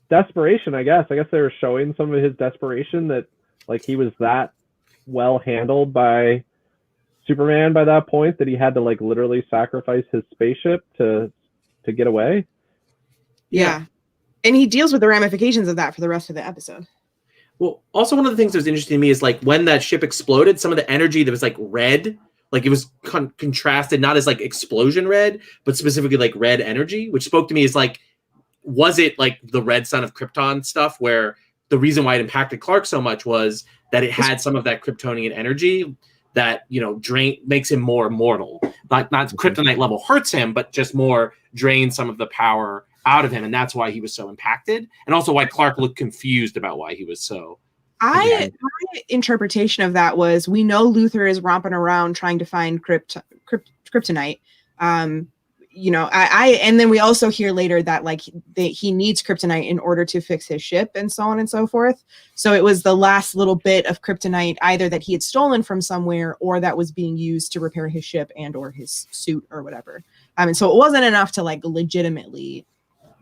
Desperation, I guess. I guess they were showing some of his desperation that like he was that well handled by Superman by that point that he had to like literally sacrifice his spaceship to get away. Yeah. And he deals with the ramifications of that for the rest of the episode. Well, also one of the things that was interesting to me is like when that ship exploded, some of the energy that was like red, like it was contrasted, not as like explosion red, but specifically like red energy, which spoke to me as like, was it like the red sun of Krypton stuff where the reason why it impacted Clark so much was that it had some of that Kryptonian energy that, makes him more immortal. Not kryptonite level hurts him, but just more drains some of the power out of him. And that's why he was so impacted. And also why Clark looked confused about why he was so. My interpretation of that was, we know Luthor is romping around trying to find kryptonite. And then we also hear later that like he needs kryptonite in order to fix his ship and so on and so forth. So it was the last little bit of kryptonite either that he had stolen from somewhere or that was being used to repair his ship and or his suit or whatever. And so it wasn't enough to like legitimately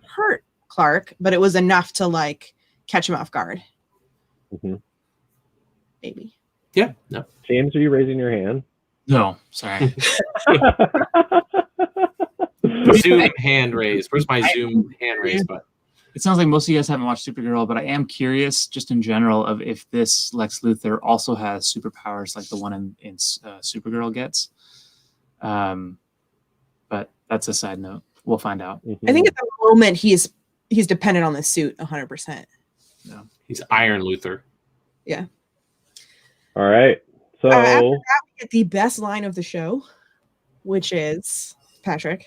hurt Clark, but it was enough to like catch him off guard. Mm-hmm. Maybe. Yeah. No. James, are you raising your hand? No, sorry. Zoom hand raise. Where's my Zoom hand raise button? It sounds like most of you guys haven't watched Supergirl, but I am curious, just in general, of if this Lex Luthor also has superpowers like the one in Supergirl gets. But that's a side note. We'll find out. I think at the moment he's dependent on the suit 100%. No, he's Iron Luthor. Yeah. All right. So after that, we get the best line of the show, which is Patrick.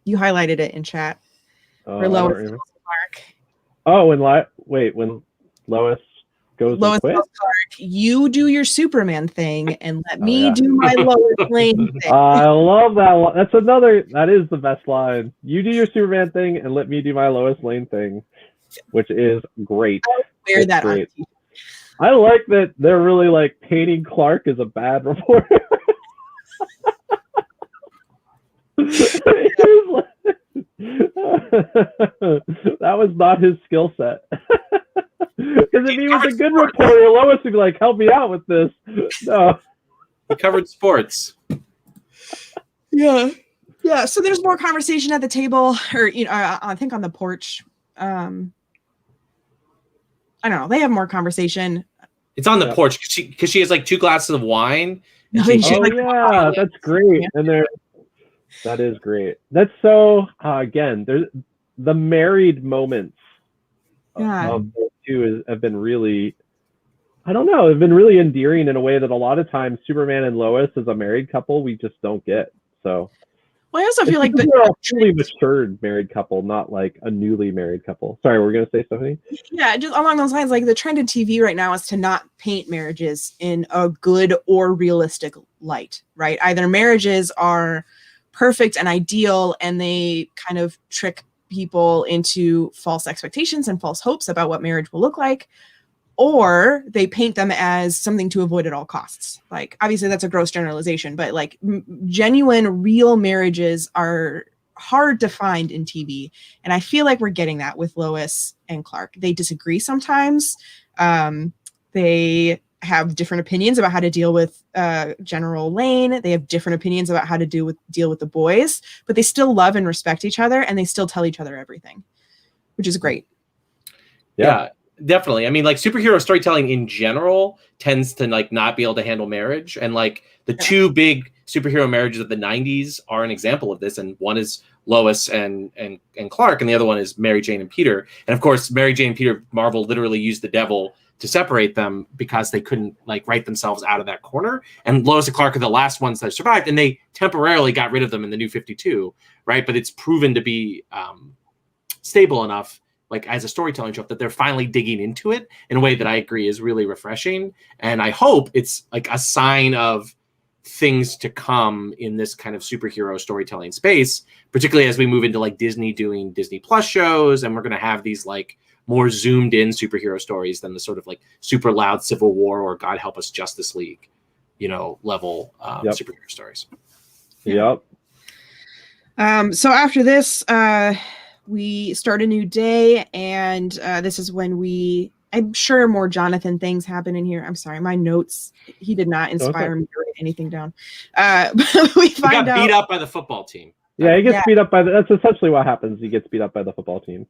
You highlighted it in chat. For Lois and Clark. Oh, when Lois goes Lois and quits. tells Clark, you do your Superman thing and let me yeah. do my Lois Lane thing. I love that. That is the best line. You do your Superman thing and let me do my Lois Lane thing, which is great. Wear It's that great. on. I like that they're really like painting Clark as a bad reporter. That was not his skill set. Because if he was a good reporter, Lois would be like, help me out with this. No. He covered sports. Yeah. Yeah. So there's more conversation at the table, or I think on the porch. I don't know. They have more conversation. It's on the porch because she has like 2 glasses of wine. That's great. And that is great. That's so again, there's the married moments of those two have been really, I don't know, have been really endearing in a way that a lot of times Superman and Lois as a married couple we just don't get. So well, I also feel like they're a truly matured married couple, not like a newly married couple. Sorry, we're gonna say something. Yeah, just along those lines, like the trend in TV right now is to not paint marriages in a good or realistic light, right? Either marriages are perfect and ideal and they kind of trick people into false expectations and false hopes about what marriage will look like, or they paint them as something to avoid at all costs. Like, obviously that's a gross generalization, but like genuine real marriages are hard to find in TV, and I feel like we're getting that with Lois and Clark. They disagree sometimes. They have different opinions about how to deal with General Lane. They have different opinions about how to deal with the boys, but they still love and respect each other, and they still tell each other everything, which is great. Yeah, definitely. I mean, like superhero storytelling in general tends to like not be able to handle marriage, and like the 2 big superhero marriages of the 90s are an example of this, and one is Lois and Clark, and the other one is Mary Jane and Peter. And of course, Mary Jane and Peter, Marvel literally used the devil to separate them because they couldn't like write themselves out of that corner. And Lois and Clark are the last ones that survived, and they temporarily got rid of them in the New 52, right? But it's proven to be stable enough, like as a storytelling trope, that they're finally digging into it in a way that I agree is really refreshing. And I hope it's like a sign of things to come in this kind of superhero storytelling space, particularly as we move into like Disney doing Disney Plus shows, and we're going to have these like more zoomed in superhero stories than the sort of like super loud Civil War or God help us Justice League, level superhero stories. Yep. So after this, we start a new day, and this is when I'm sure more Jonathan things happen in here. I'm sorry, my notes, he did not inspire me to write anything down. We got beat up by the football team. Yeah, he gets beat up that's essentially what happens. He gets beat up by the football team.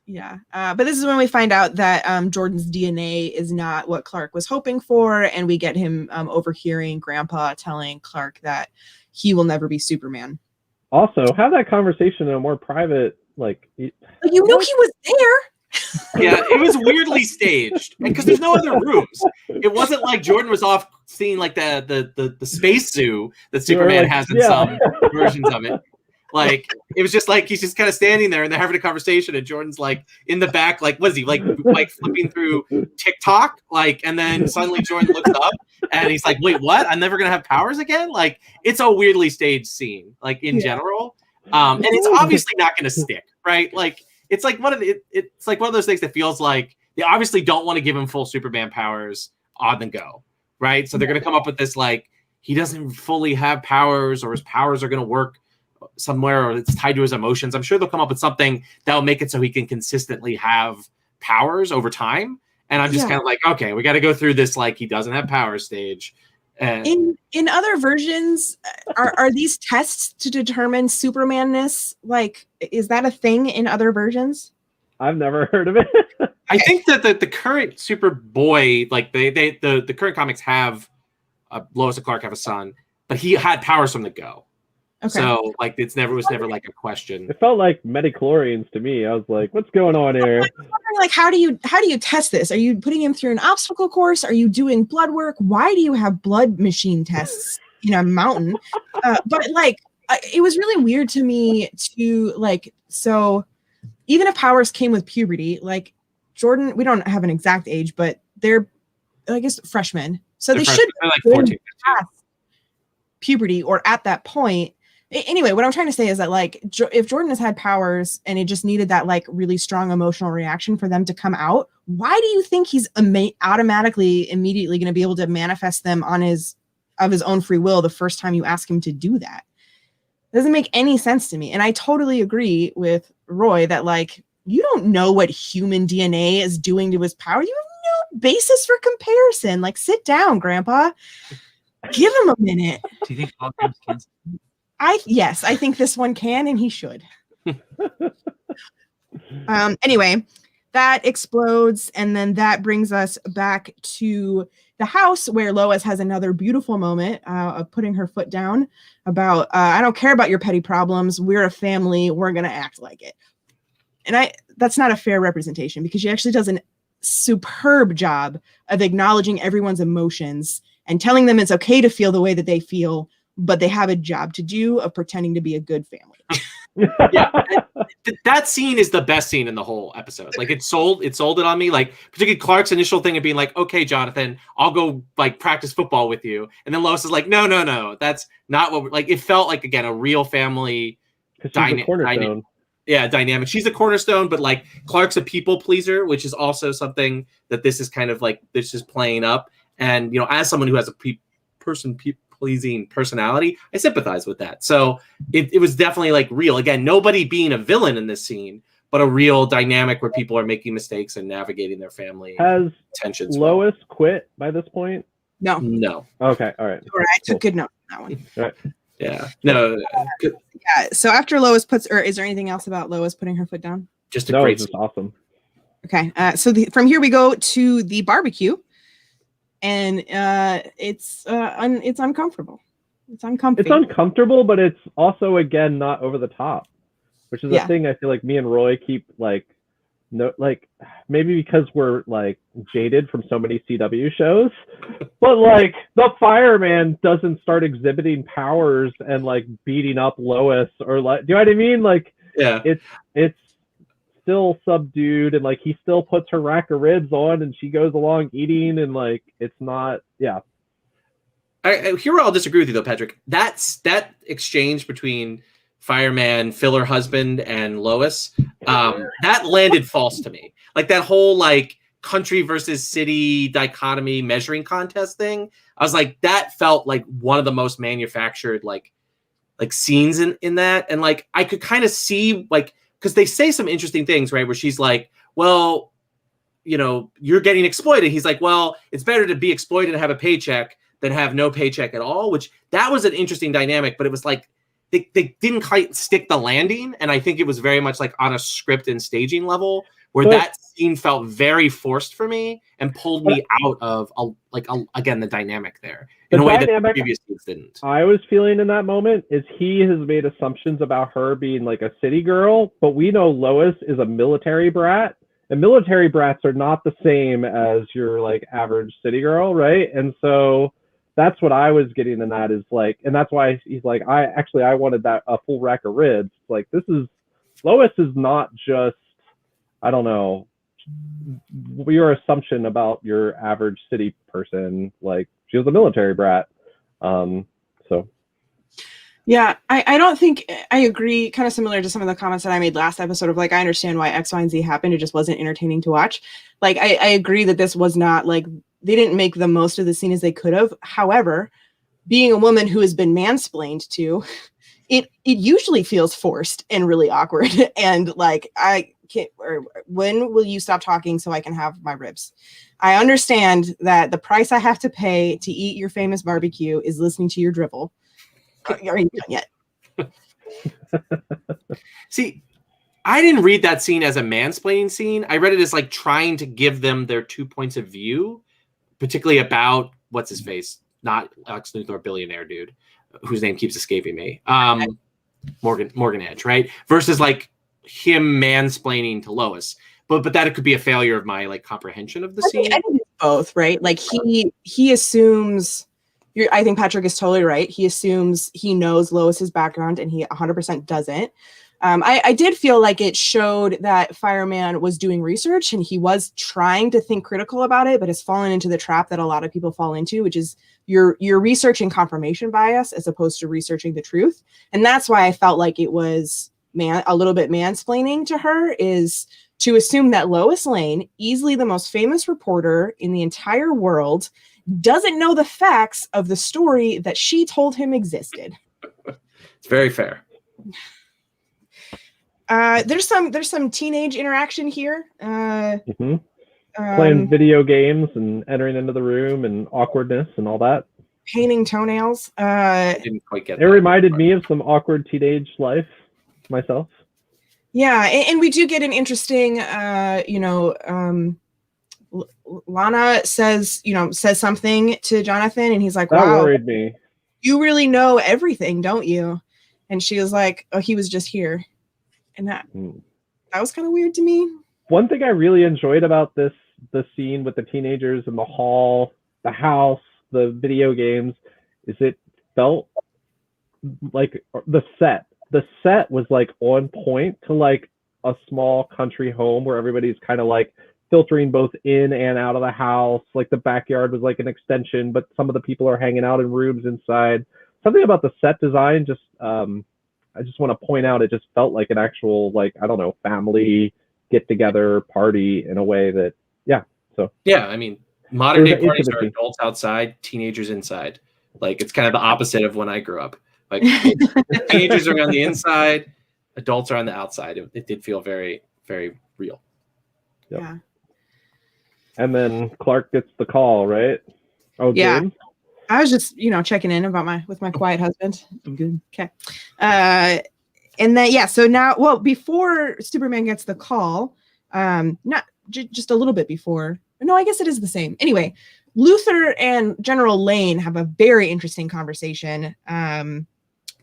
Yeah. But this is when we find out that Jordan's DNA is not what Clark was hoping for, and we get him overhearing Grandpa telling Clark that he will never be Superman. Also, have that conversation in a more private, he was there. Yeah, it was weirdly staged because there's no other rooms. It wasn't like Jordan was off seeing like the space zoo that Superman has in some versions of it. Like it was just like he's just kind of standing there and they're having a conversation, and Jordan's like in the back, like what is he like flipping through TikTok, and then suddenly Jordan looks up and he's like, wait, what? I'm never gonna have powers again? Like it's a weirdly staged scene, in general, and it's obviously not gonna stick, right? Like it's like it's like one of those things that feels like they obviously don't want to give him full Superman powers on the go, right? So they're gonna come up with this he doesn't fully have powers, or his powers are gonna work somewhere, or it's tied to his emotions. I'm sure they'll come up with something that will make it so he can consistently have powers over time. And I'm just kind of like, okay, we got to go through this he doesn't have powers stage. And in other versions, are these tests to determine Supermanness? Is that a thing in other versions? I've never heard of it. I think that the current Superboy, the current comics have Lois and Clark have a son, but he had powers from the go. Okay. So it was never a question. It felt like metachlorians to me. I was like, what's going on here? How do you test this? Are you putting him through an obstacle course? Are you doing blood work? Why do you have blood machine tests in a mountain? But it was really weird to me to so even if powers came with puberty, Jordan, we don't have an exact age, but they're, I guess, freshmen. So They're they freshmen. should They're like 14, 15. past puberty or at that point. Anyway, what I'm trying to say is that, like, if Jordan has had powers and it just needed that, like, really strong emotional reaction for them to come out, why do you think he's automatically, immediately going to be able to manifest them of his own free will the first time you ask him to do that? It doesn't make any sense to me. And I totally agree with Roy that, like, you don't know what human DNA is doing to his power. You have no basis for comparison. Like, sit down, Grandpa. Give him a minute. Do you think holograms can? Yes, I think this one can, and he should. Anyway, that explodes, and then that brings us back to the house where Lois has another beautiful moment of putting her foot down about, I don't care about your petty problems. We're a family. We're going to act like it. And that's not a fair representation, because she actually does an superb job of acknowledging everyone's emotions and telling them it's okay to feel the way that they feel, but they have a job to do of pretending to be a good family. Yeah, that scene is the best scene in the whole episode. Like, it sold it on me. Like, particularly Clark's initial thing of being like, "Okay, Jonathan, I'll go like practice football with you," and then Lois is like, "No, that's not what." Like, it felt like, again, a real family dynamic. She's a cornerstone, but like Clark's a people pleaser, which is also something that this is kind of like, this is playing up. And, you know, as someone who has a pleasing personality, I sympathize with that. So it was definitely like real. Again, nobody being a villain in this scene, but a real dynamic where people are making mistakes and navigating their family Has tensions. Lois quit by this point? No. Okay, all right. All right, I took good note on that one. All right. Yeah. No. Yeah. So after Lois is there anything else about Lois putting her foot down? Just a No, great it's just awesome. Okay. So from here we go to the barbecue, and it's uncomfortable. It's uncomfortable. It's uncomfortable, but it's also, again, not over the top, which is a thing I feel like me and Roy keep maybe because we're like jaded from so many CW shows, but like the fireman doesn't start exhibiting powers and like beating up Lois, or like, do you know what I mean? Like, yeah, it's still subdued, and like he still puts her rack of ribs on and she goes along eating, and like it's not. I here I'll disagree with you though, Patrick. That exchange between fireman, filler husband, and Lois, that landed false to me. Like that whole like country versus city dichotomy measuring contest thing. I was like, that felt like one of the most manufactured like scenes in that. And like I could kind of see, like, because they say some interesting things, right? Where she's like, well, you know, you're getting exploited. He's like, well, it's better to be exploited and have a paycheck than have no paycheck at all, which that was an interesting dynamic, but it was like, they didn't quite stick the landing, and I think it was very much like on a script and staging level, where that scene felt very forced for me and pulled me out of again the dynamic there in a way that the previous scenes didn't. I was feeling in that moment is he has made assumptions about her being like a city girl, but we know Lois is a military brat, and military brats are not the same as your like average city girl, right? And so that's what I was getting in that, is like, and that's why he's like, I wanted that a full rack of ribs. Like, Lois is not just, I don't know, your assumption about your average city person. Like, she was a military brat. So. Yeah, I don't think I agree. Kind of similar to some of the comments that I made last episode of like, I understand why X, Y, and Z happened. It just wasn't entertaining to watch. Like, I agree that this was not like, they didn't make the most of the scene as they could have. However, being a woman who has been mansplained to, it usually feels forced and really awkward. And like, I can't, or when will you stop talking so I can have my ribs? I understand that the price I have to pay to eat your famous barbecue is listening to your drivel. Are you done yet? See, I didn't read that scene as a mansplaining scene. I read it as like trying to give them their 2 points of view, particularly about what's his face, not Lex Luthor, billionaire dude, whose name keeps escaping me. Morgan Edge, right? Versus like him mansplaining to Lois. But that it could be a failure of my like comprehension of the scene. I think it's both, right? Like he assumes. I think Patrick is totally right. He assumes he knows Lois's background, and he 100% doesn't. I did feel like it showed that Fireman was doing research and he was trying to think critical about it, but has fallen into the trap that a lot of people fall into, which is you're researching confirmation bias as opposed to researching the truth. And that's why I felt like it was a little bit mansplaining to her, is to assume that Lois Lane, easily the most famous reporter in the entire world, doesn't know the facts of the story that she told him existed. It's very fair. There's some teenage interaction here. Playing video games and entering into the room and awkwardness and all that. Painting toenails. Didn't quite get it reminded me of some awkward teenage life myself. Yeah, and we do get an interesting, Lana says something to Jonathan, and he's like, that wow, worried me. You really know everything, don't you? And she was like, oh, he was just here. And that was kind of weird to me. One thing I really enjoyed about the scene with the teenagers in the hall, the house, the video games, is it felt like the set was like on point to like a small country home where everybody's kind of like filtering both in and out of the house. Like the backyard was like an extension, but some of the people are hanging out in rooms inside. Something about the set design just I just want to point out, it just felt like an actual, like, I don't know, family get together party in a way that, I mean, modern day parties are adults outside, teenagers inside. Like, it's kind of the opposite of when I grew up. Like, teenagers are on the inside, adults are on the outside. It did feel very, very real. Yep. Yeah. And then Clark gets the call, right? Oh, yeah. James? I was just, checking in about with my quiet husband. I'm good. Okay. And then, so now, before Superman gets the call, not just a little bit before. No, I guess it is the same. Anyway, Luthor and General Lane have a very interesting conversation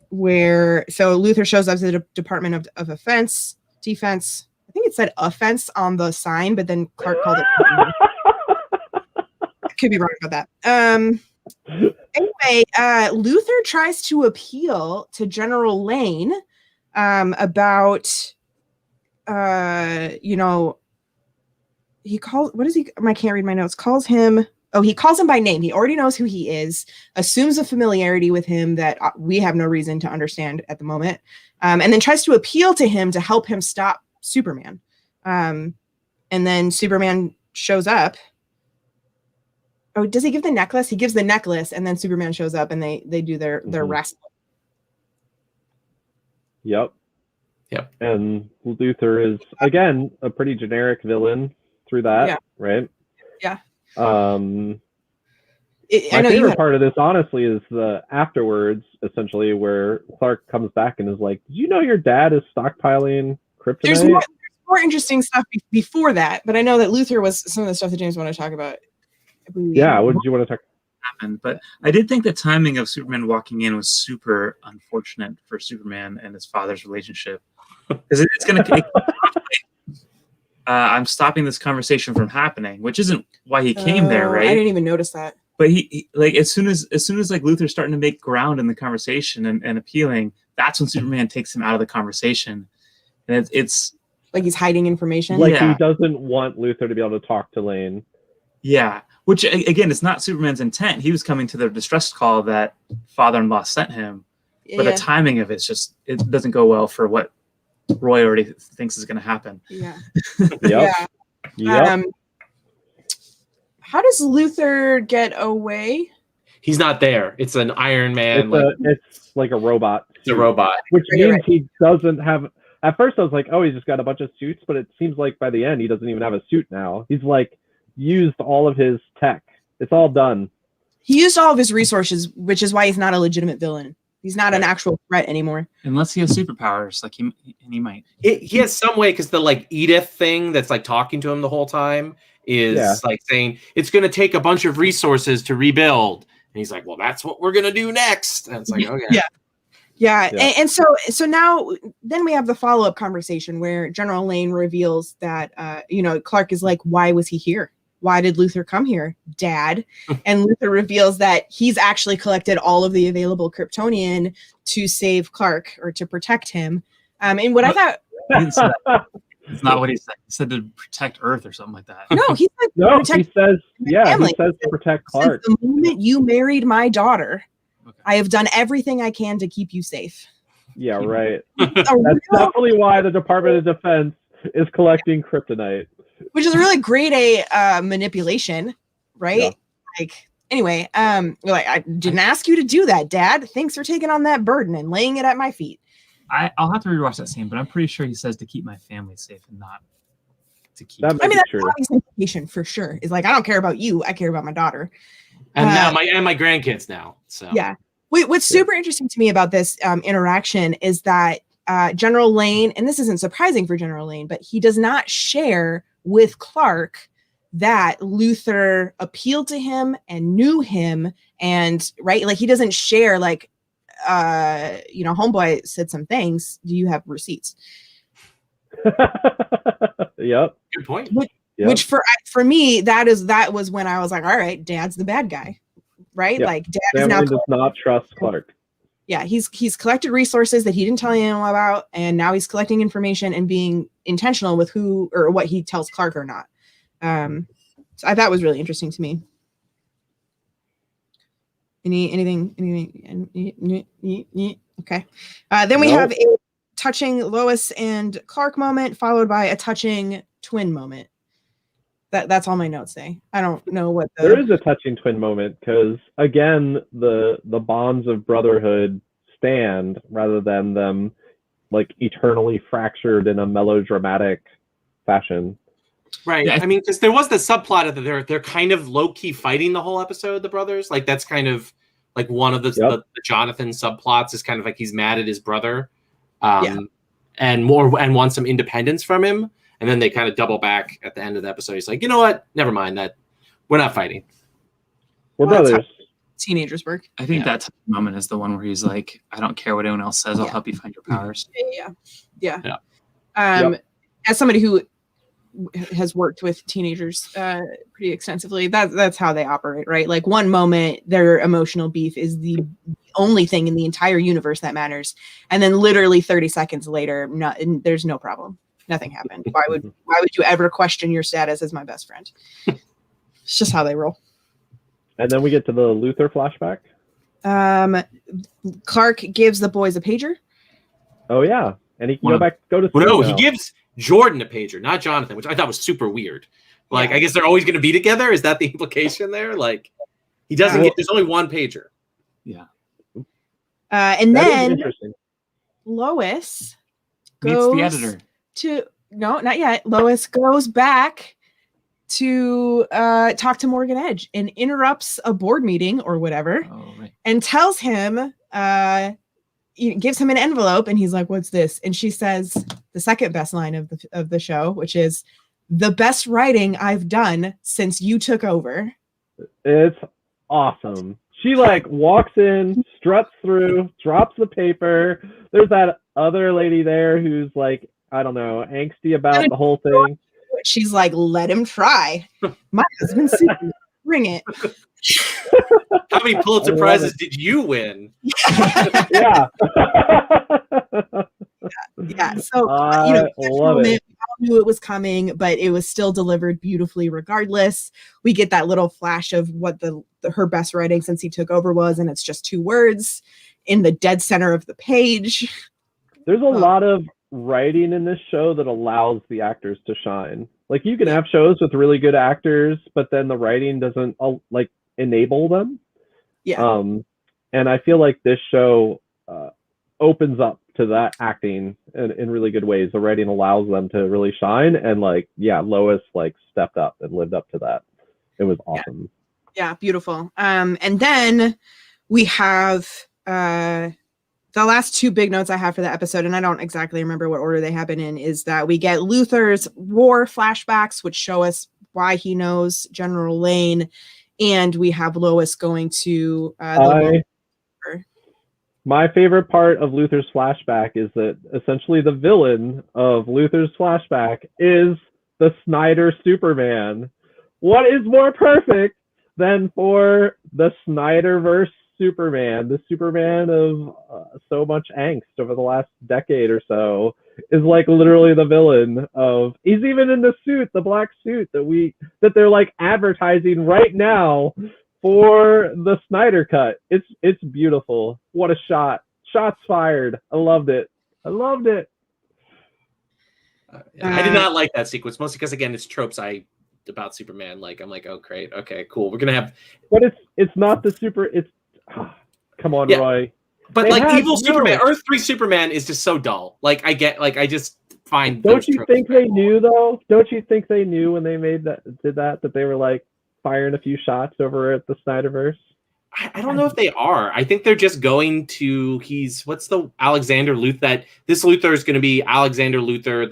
where Luthor shows up to the Department of Defense. I think it said offense on the sign, but then Clark called it. I could be wrong about that. Anyway, Luthor tries to appeal to General Lane about, he calls, I can't read my notes, he calls him by name. He already knows who he is, assumes a familiarity with him that we have no reason to understand at the moment, and then tries to appeal to him to help him stop Superman. And then Superman shows up. Oh, does he give the necklace? He gives the necklace, and then Superman shows up, and they do their wrestling. Yep. And Luthor is again a pretty generic villain through that, right? Yeah. My favorite part of this, honestly, is the afterwards, essentially, where Clark comes back and is like, "Did you know your dad is stockpiling kryptonite?" There's more interesting stuff before that, but I know that Luthor was some of the stuff that James wanted to talk about. Yeah, what did you want to talk happened? But I did think the timing of Superman walking in was super unfortunate for Superman and his father's relationship, because it's going to take. I'm stopping this conversation from happening, which isn't why he came there, right? I didn't even notice that. But he like as soon as like Luthor's starting to make ground in the conversation and appealing, that's when Superman takes him out of the conversation, and it's like he's hiding information. Like he doesn't want Luthor to be able to talk to Lane. Yeah, which again, it's not Superman's intent. He was coming to the distress call that father-in-law sent him, but the timing of it doesn't go well for what Roy already thinks is going to happen. Yeah. Yep. How does Luthor get away? He's not there. It's an Iron Man. It's like a robot. It's a robot. Which means he doesn't have... At first I was like, oh, he's just got a bunch of suits, but it seems like by the end he doesn't even have a suit now. He's like used all of his tech. It's all done. He used all of his resources, which is why he's not a legitimate villain. He's not an actual threat anymore. Unless he has superpowers, like he might. He has some way, because the like Edith thing that's like talking to him the whole time is like saying it's going to take a bunch of resources to rebuild, and he's like, "Well, that's what we're going to do next." And it's like, okay, yeah. And so now then we have the follow-up conversation where General Lane reveals that Clark is like, "Why was he here? Why did Luthor come here, Dad?" And Luthor reveals that he's actually collected all of the available Kryptonian to save Clark or to protect him. And what I thought, He didn't say that. It's not what he said. He said to protect Earth or something like that. no, he said, No, protect he says, yeah, family. he says to protect Clark. Since the moment you married my daughter, Okay. I have done everything I can to keep you safe. Yeah, right. A That's real- definitely why the Department of Defense is collecting kryptonite. which is really great manipulation, right? Yeah. Like, anyway, we're like, I didn't ask you to do that, Dad. Thanks for taking on that burden and laying it at my feet. I'll have to rewatch that scene, but I'm pretty sure he says to keep my family safe and not to keep. That might I mean, be that's true. the obvious implication for sure. Is like, I don't care about you. I care about my daughter. And now my grandkids now. So Yeah. What's super interesting to me about this interaction is that General Lane, and this isn't surprising for General Lane, but he does not share with Clark that Luther appealed to him and knew him, and right, like he doesn't share like, homeboy said some things. Do you have receipts? Yep. good point. Yep. Which for me, that was when I was like, all right, Dad's the bad guy, right? Yeah. Like Dad is now Family does not trust Clark. yeah, he's collected resources that he didn't tell anyone about, and now he's collecting information and being intentional with who or what he tells Clark or not. So I thought was really interesting to me. Anything? Okay. Then we have a touching Lois and Clark moment, followed by a touching twin moment. That's all my notes say. I don't know what There is a touching twin moment because again, the bonds of brotherhood stand rather than them like eternally fractured in a melodramatic fashion. Right. Yeah. I mean, because there was the subplot of that they're kind of low key fighting the whole episode. The brothers, like that's kind of like one of the Jonathan subplots is kind of like he's mad at his brother, and wants some independence from him. And then they kind of double back at the end of the episode. He's like, you know what? Never mind that. We're not fighting. We're brothers. teenagers work. I think that moment is the one where he's like, I don't care what anyone else says. I'll help you find your powers. Yeah. Yep. As somebody who has worked with teenagers pretty extensively, that's how they operate, right? Like one moment their emotional beef is the only thing in the entire universe that matters, and then literally 30 seconds later, there's no problem. Nothing happened. Why would you ever question your status as my best friend? It's just how they roll. And then we get to the Luther flashback. Clark gives the boys a pager. Oh yeah, and he can go to. Well, no, now. he gives Jordan a pager, not Jonathan, which I thought was super weird. Like, I guess they're always going to be together. Is that the implication there? Like, he doesn't get. There's only one pager. Yeah. And That is then interesting. Lois Meets goes the editor. No, not yet. Lois goes back to talk to Morgan Edge and interrupts a board meeting or whatever, and tells him, gives him an envelope, and he's like, "What's this?" And she says the second best line of the show, which is, "The best writing I've done since you took over." It's awesome. She walks in, struts through, drops the paper. There's that other lady there who's I don't know, angsty about the whole thing. She's like, "Let him try. My husband's super. Bring it." How many Pulitzer Prizes did you win? Yeah. Yeah. So I love it. We all knew it was coming, but it was still delivered beautifully regardless. We get that little flash of what her best writing since he took over was, and it's just 2 words in the dead center of the page. There's a lot of writing in this show that allows the actors to shine. Like, you can have shows with really good actors, but then the writing doesn't enable them. Yeah. And I feel like this show opens up to that acting in really good ways. The writing allows them to really shine, and Lois stepped up and lived up to that. It was awesome. Yeah, beautiful. And then we have the last 2 big notes I have for the episode, and I don't exactly remember what order they happen in, is that we get Luther's war flashbacks, which show us why he knows General Lane, and we have Lois going to my favorite part of Luther's flashback is that essentially the villain of Luther's flashback is the Snyder Superman. What is more perfect than for the Snyderverse Superman, the Superman of so much angst over the last decade or so, is like literally the villain of. He's even in the suit, the black suit that they're like advertising right now for the Snyder cut. It's beautiful. What a shot! Shots fired. I loved it. I did not like that sequence, mostly because again, it's tropes about Superman. Like I'm like, oh great, okay, cool. We're gonna have, but it's not the super. It's come on, Yeah. Roy. but They like had evil no- Superman, Earth 3 Superman is just so dull. Like I just find. Don't those you tropes think very they knew though? Don't you think they knew when they did that they were like firing a few shots over at the Snyderverse? I don't know if they are. I think they're just going to. What's the Alexander Luthor? That this Luthor is going to be Alexander Luthor,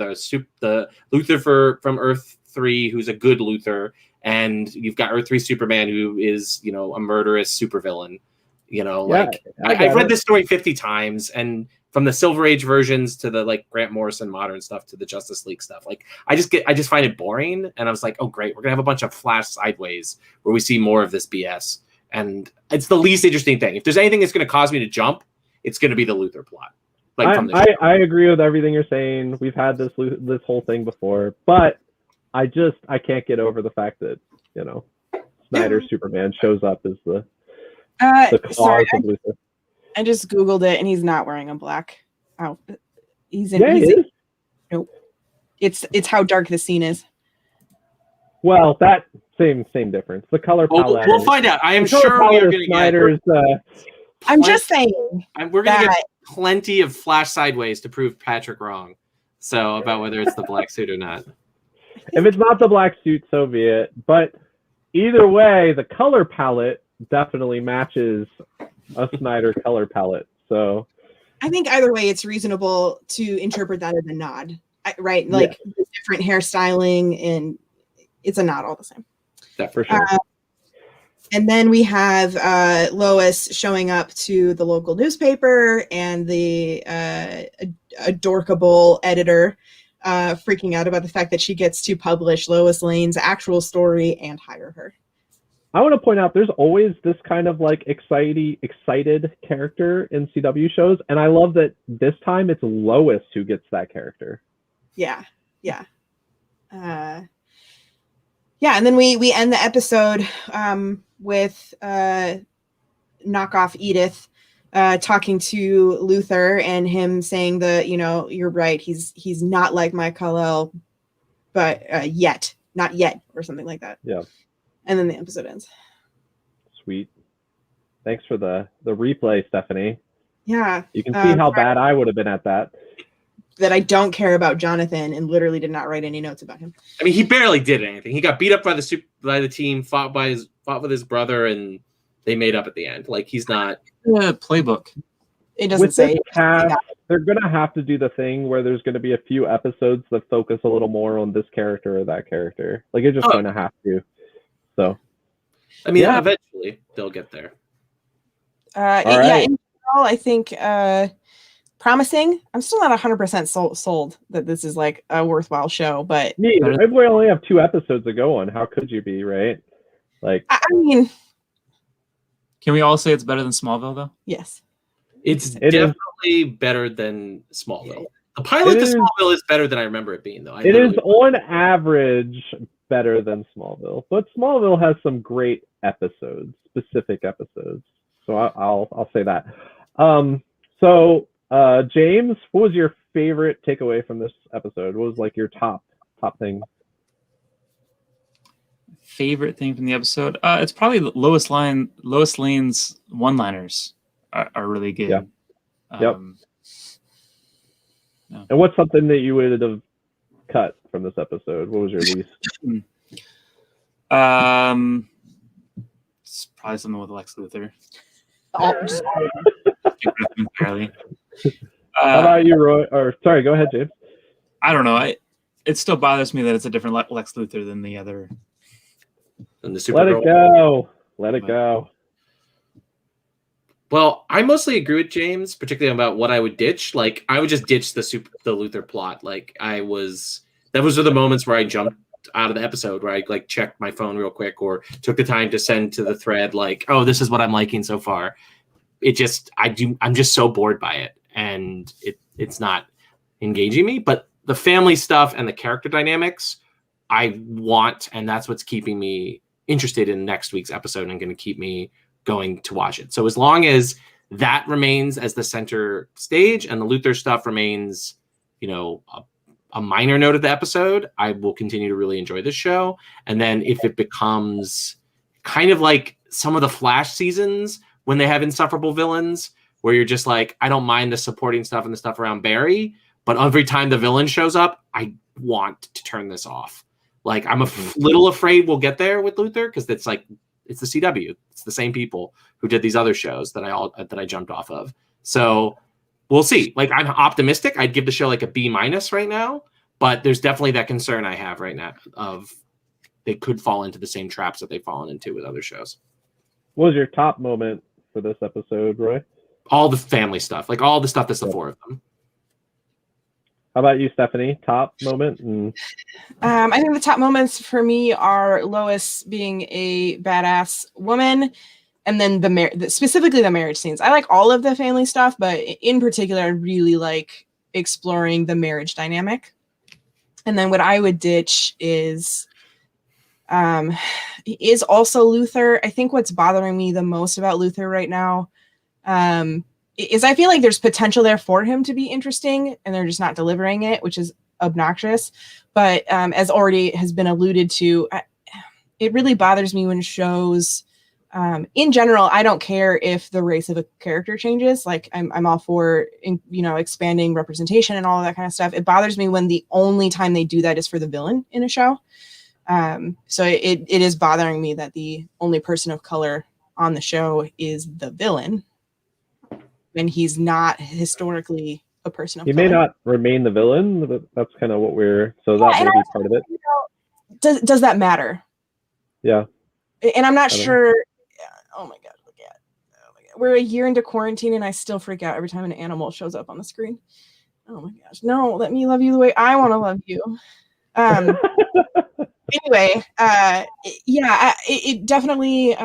the Luthor from Earth 3, who's a good Luthor, and you've got Earth 3 Superman, who is a murderous supervillain. I've read this story 50 times, and from the Silver Age versions to the like Grant Morrison modern stuff to the Justice League stuff, like I just find it boring. And I was like, oh great, we're gonna have a bunch of Flash sideways where we see more of this BS. And it's the least interesting thing. If there's anything that's going to cause me to jump, it's going to be the Luthor plot. I agree with everything you're saying. We've had this whole thing before, but I can't get over the fact that Snyder's Superman shows up as the cause of Luthor. I just Googled it, and he's not wearing a black outfit. He is. Nope. It's how dark the scene is. Well, that same difference. The color palette. We'll find out. I am sure we are going to get. I'm just saying. We're going to get plenty of Flash sideways to prove Patrick wrong. So about whether it's the black suit or not. If it's not the black suit, so be it. But either way, the color palette definitely matches a Snyder color palette. So I think either way, it's reasonable to interpret that as a nod, right? Like different hairstyling, and it's a nod all the same. That for sure. And then we have Lois showing up to the local newspaper, and the adorkable editor freaking out about the fact that she gets to publish Lois Lane's actual story and hire her. I want to point out there's always this kind of like excited character in CW shows, and I love that this time it's Lois who gets that character. Yeah. And then we end the episode with knockoff Edith talking to Luthor, and him saying that, you're right, he's not like Mike Kal-El, but not yet, or something like that. Yeah. And then the episode ends. Sweet. Thanks for the replay, Stephanie. Yeah. You can see how bad I would have been at that. That I don't care about Jonathan and literally did not write any notes about him. I mean, he barely did anything. He got beat up by the team, fought with his brother, and they made up at the end. Like he's not playbook. It doesn't with say. This cast, they're gonna have to do the thing where there's gonna be a few episodes that focus a little more on this character or that character. Like it's just gonna have to. So, I mean, eventually they'll get there. Right. In general, I think promising. I'm still not 100% sold that this is like a worthwhile show, but we only have 2 episodes to go on. How could you be, right? Like, I mean, can we all say it's better than Smallville though? Yes, it's definitely better than Smallville. The pilot to Smallville is better than I remember it being, though. It is on average better than Smallville, but Smallville has some great episodes, specific episodes. So I'll say that. James, what was your favorite takeaway from this episode? What was like your top thing? Favorite thing from the episode? It's probably Lois Lane's one-liners are really good. Yeah. Yep. And what's something that you would have cut from this episode? What was your least? It's probably something with Lex Luthor. Entirely. How about you, Roy? Or sorry, go ahead, James. I don't know. It still bothers me that it's a different Lex Luthor than the other. Than the Supergirl. Let it go. Well, I mostly agree with James, particularly about what I would ditch. Like, I would just ditch the Luthor plot. Like, those were the moments where I jumped out of the episode where I like checked my phone real quick or took the time to send to the thread like, oh, this is what I'm liking so far. I'm just so bored by it, and it's not engaging me. But the family stuff and the character dynamics I want, and that's what's keeping me interested in next week's episode and going to keep me going to watch it. So as long as that remains as the center stage and the Luther stuff remains, you know, a minor note of the episode, I will continue to really enjoy this show. And then if it becomes kind of like some of the Flash seasons when they have insufferable villains, where you're just like, I don't mind the supporting stuff and the stuff around Barry, but every time the villain shows up, I want to turn this off. Like, I'm a little afraid we'll get there with Luther, because it's like, it's the CW. It's the same people who did these other shows that I jumped off of. So we'll see. Like, I'm optimistic. I'd give the show like a B- right now, but there's definitely that concern I have right now of they could fall into the same traps that they've fallen into with other shows. What was your top moment for this episode, Roy? All the family stuff, like all the stuff that's the four of them. How about you, Stephanie? Top moment? I think the top moments for me are Lois being a badass woman, and then specifically the marriage scenes. I like all of the family stuff, but in particular, I really like exploring the marriage dynamic. And then what I would ditch is also Luther. I think what's bothering me the most about Luther right now is I feel like there's potential there for him to be interesting, and they're just not delivering it, which is obnoxious. But as already has been alluded to, it really bothers me when shows, in general, I don't care if the race of a character changes. Like, I'm all for, expanding representation and all of that kind of stuff. It bothers me when the only time they do that is for the villain in a show. So it is bothering me that the only person of color on the show is the villain, when he's not historically a person of color. He may not remain the villain, but that's kind of what that may be part of it. Does that matter? Yeah. And I'm not sure. Oh my God, look at. Oh my God. We're a year into quarantine and I still freak out every time an animal shows up on the screen. Oh my gosh. No, let me love you the way I want to love you. Anyway, it definitely,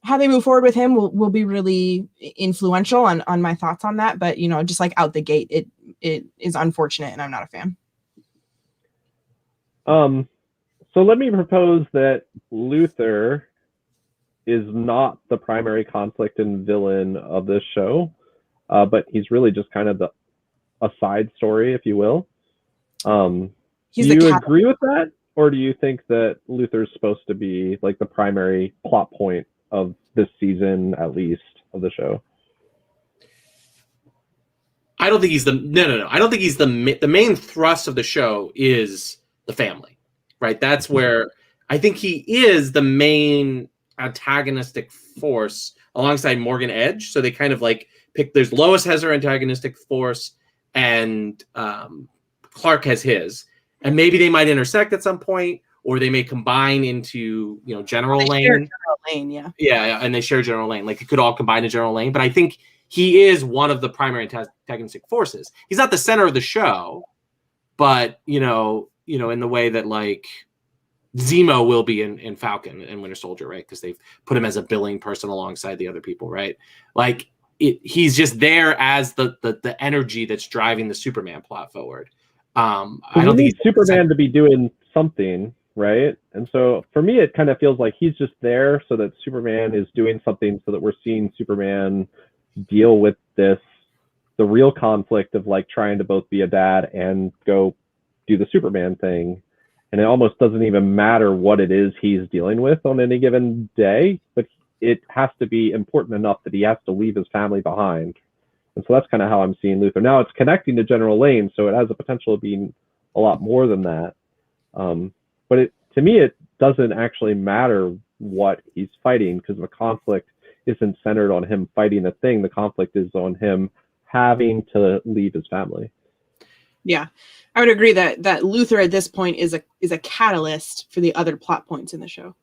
how they move forward with him will be really influential on my thoughts on that. But, just like out the gate, it is unfortunate and I'm not a fan. So let me propose that Luther is not the primary conflict and villain of this show, but he's really just kind of a side story, if you will. Do you agree with that? Or do you think that Luther's supposed to be like the primary plot point of this season, at least, of the show? I don't think he's no. I don't think he's the main thrust of the show is the family, right? That's where I think he is the main antagonistic force alongside Morgan Edge. So they kind of like there's Lois has her antagonistic force and Clark has his. And maybe they might intersect at some point, or they may combine into, General Lane. General Lane, yeah. Yeah, and they share General Lane. Like, it could all combine to General Lane. But I think he is one of the primary antagonistic forces. He's not the center of the show, but, in the way that, like, Zemo will be in Falcon and Winter Soldier, right? Because they've put him as a billing person alongside the other people, right? Like, he's just there as the energy that's driving the Superman plot forward. I don't think Superman to be doing something, right? And so for me, it kind of feels like he's just there so that Superman is doing something, so that we're seeing Superman deal with the real conflict of like trying to both be a dad and go do the Superman thing. And it almost doesn't even matter what it is he's dealing with on any given day, but it has to be important enough that he has to leave his family behind. And so that's kind of how I'm seeing Luther. Now it's connecting to General Lane, so it has the potential of being a lot more than that. But to me, it doesn't actually matter what he's fighting, because the conflict isn't centered on him fighting a thing. The conflict is on him having to leave his family. Yeah, I would agree that Luther at this point is a catalyst for the other plot points in the show.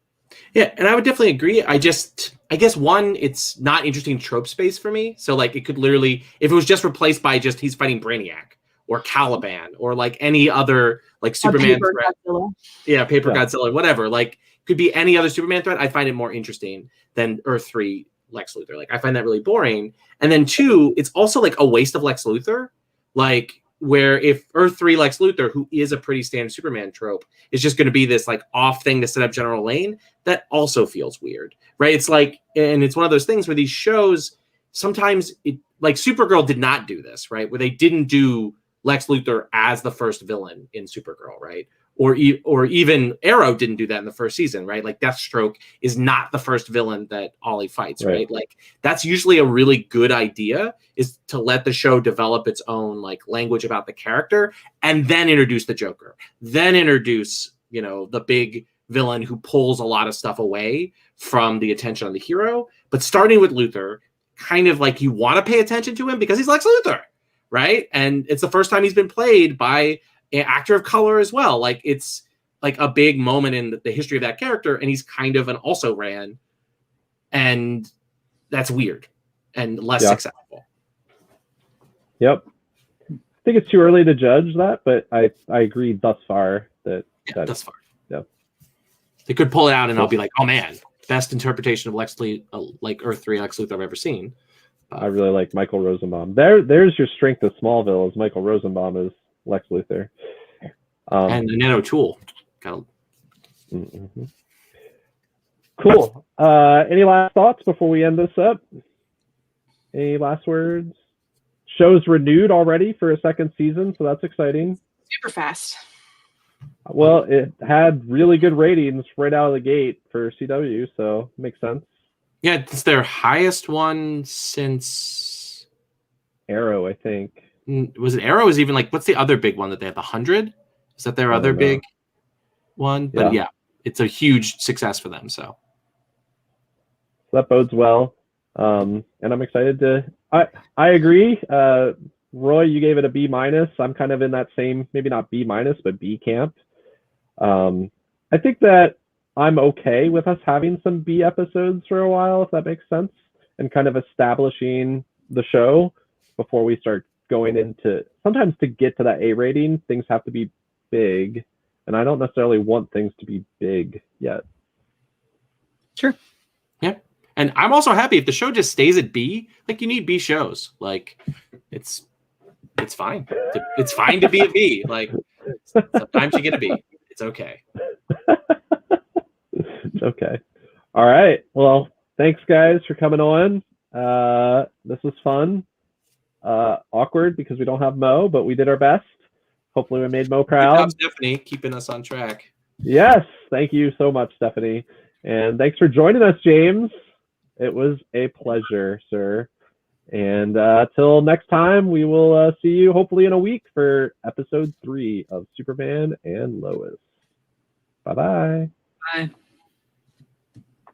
Yeah, and I would definitely agree. I guess one, it's not interesting trope space for me. So like it could literally, if it was just replaced by just he's fighting Brainiac, or Caliban or like any other like Superman Paper threat. Godzilla. Yeah, Paper Yeah. Godzilla, whatever. Like could be any other Superman threat. I find it more interesting than Earth 3 Lex Luthor. Like I find that really boring. And then 2, it's also like a waste of Lex Luthor. Like where if Earth 3 Lex Luthor, who is a pretty standard Superman trope, is just going to be this like off thing to set up General Lane, that also feels weird, right? It's like, and it's one of those things where these shows sometimes it like Supergirl did not do this, right? Where they didn't do Lex Luthor as the first villain in Supergirl, right? Or even Arrow didn't do that in the first season, right? Like Deathstroke is not the first villain that Ollie fights, right? Like that's usually a really good idea, is to let the show develop its own like language about the character and then introduce the Joker, then introduce, you know, the big villain who pulls a lot of stuff away from the attention on the hero. But starting with Luthor, kind of like you want to pay attention to him because he's Lex Luthor, right? And it's the first time he's been played by an actor of color as well. Like it's like a big moment in the history of that character, and he's kind of an also ran, and that's weird and less successful. Yep. I think it's too early to judge that, but I agree thus far that thus far. Yeah. They could pull it out and I'll be like, oh man, best interpretation of like Earth 3 Lex Luthor I've ever seen. I really like Michael Rosenbaum. There's your strength of Smallville, as Michael Rosenbaum is Lex Luthor. And Annette O'Toole. Mm-hmm. Cool. Any last thoughts before we end this up? Any last words? Show's renewed already for a second season, so that's exciting. Super fast. Well, it had really good ratings right out of the gate for CW, so makes sense. Yeah, it's their highest one since Arrow, I think. Was it Arrow? Is even like, what's the other big one that they have? 100? Is that their other big one? But yeah, it's a huge success for them. So that bodes well. And I'm excited to. I agree. Roy, you gave it a B-. I'm kind of in that same, maybe not B-, but B camp. I think that I'm okay with us having some B episodes for a while, if that makes sense, and kind of establishing the show before we start going into. Sometimes to get to that A rating, things have to be big, and I don't necessarily want things to be big yet. Sure. Yeah. And I'm also happy if the show just stays at B. Like, you need B shows. Like, it's fine. It's fine to be a B. Like, sometimes you get a B. It's okay. It's okay. All right. Well, thanks guys for coming on. This was fun. Awkward because we don't have Mo, but we did our best. Hopefully we made Mo proud. Good job, Stephanie, keeping us on track. Yes. Thank you so much, Stephanie. And thanks for joining us, James. It was a pleasure, sir. And till next time, we will see you hopefully in a week for episode 3 of Superman and Lois. Bye-bye. Bye.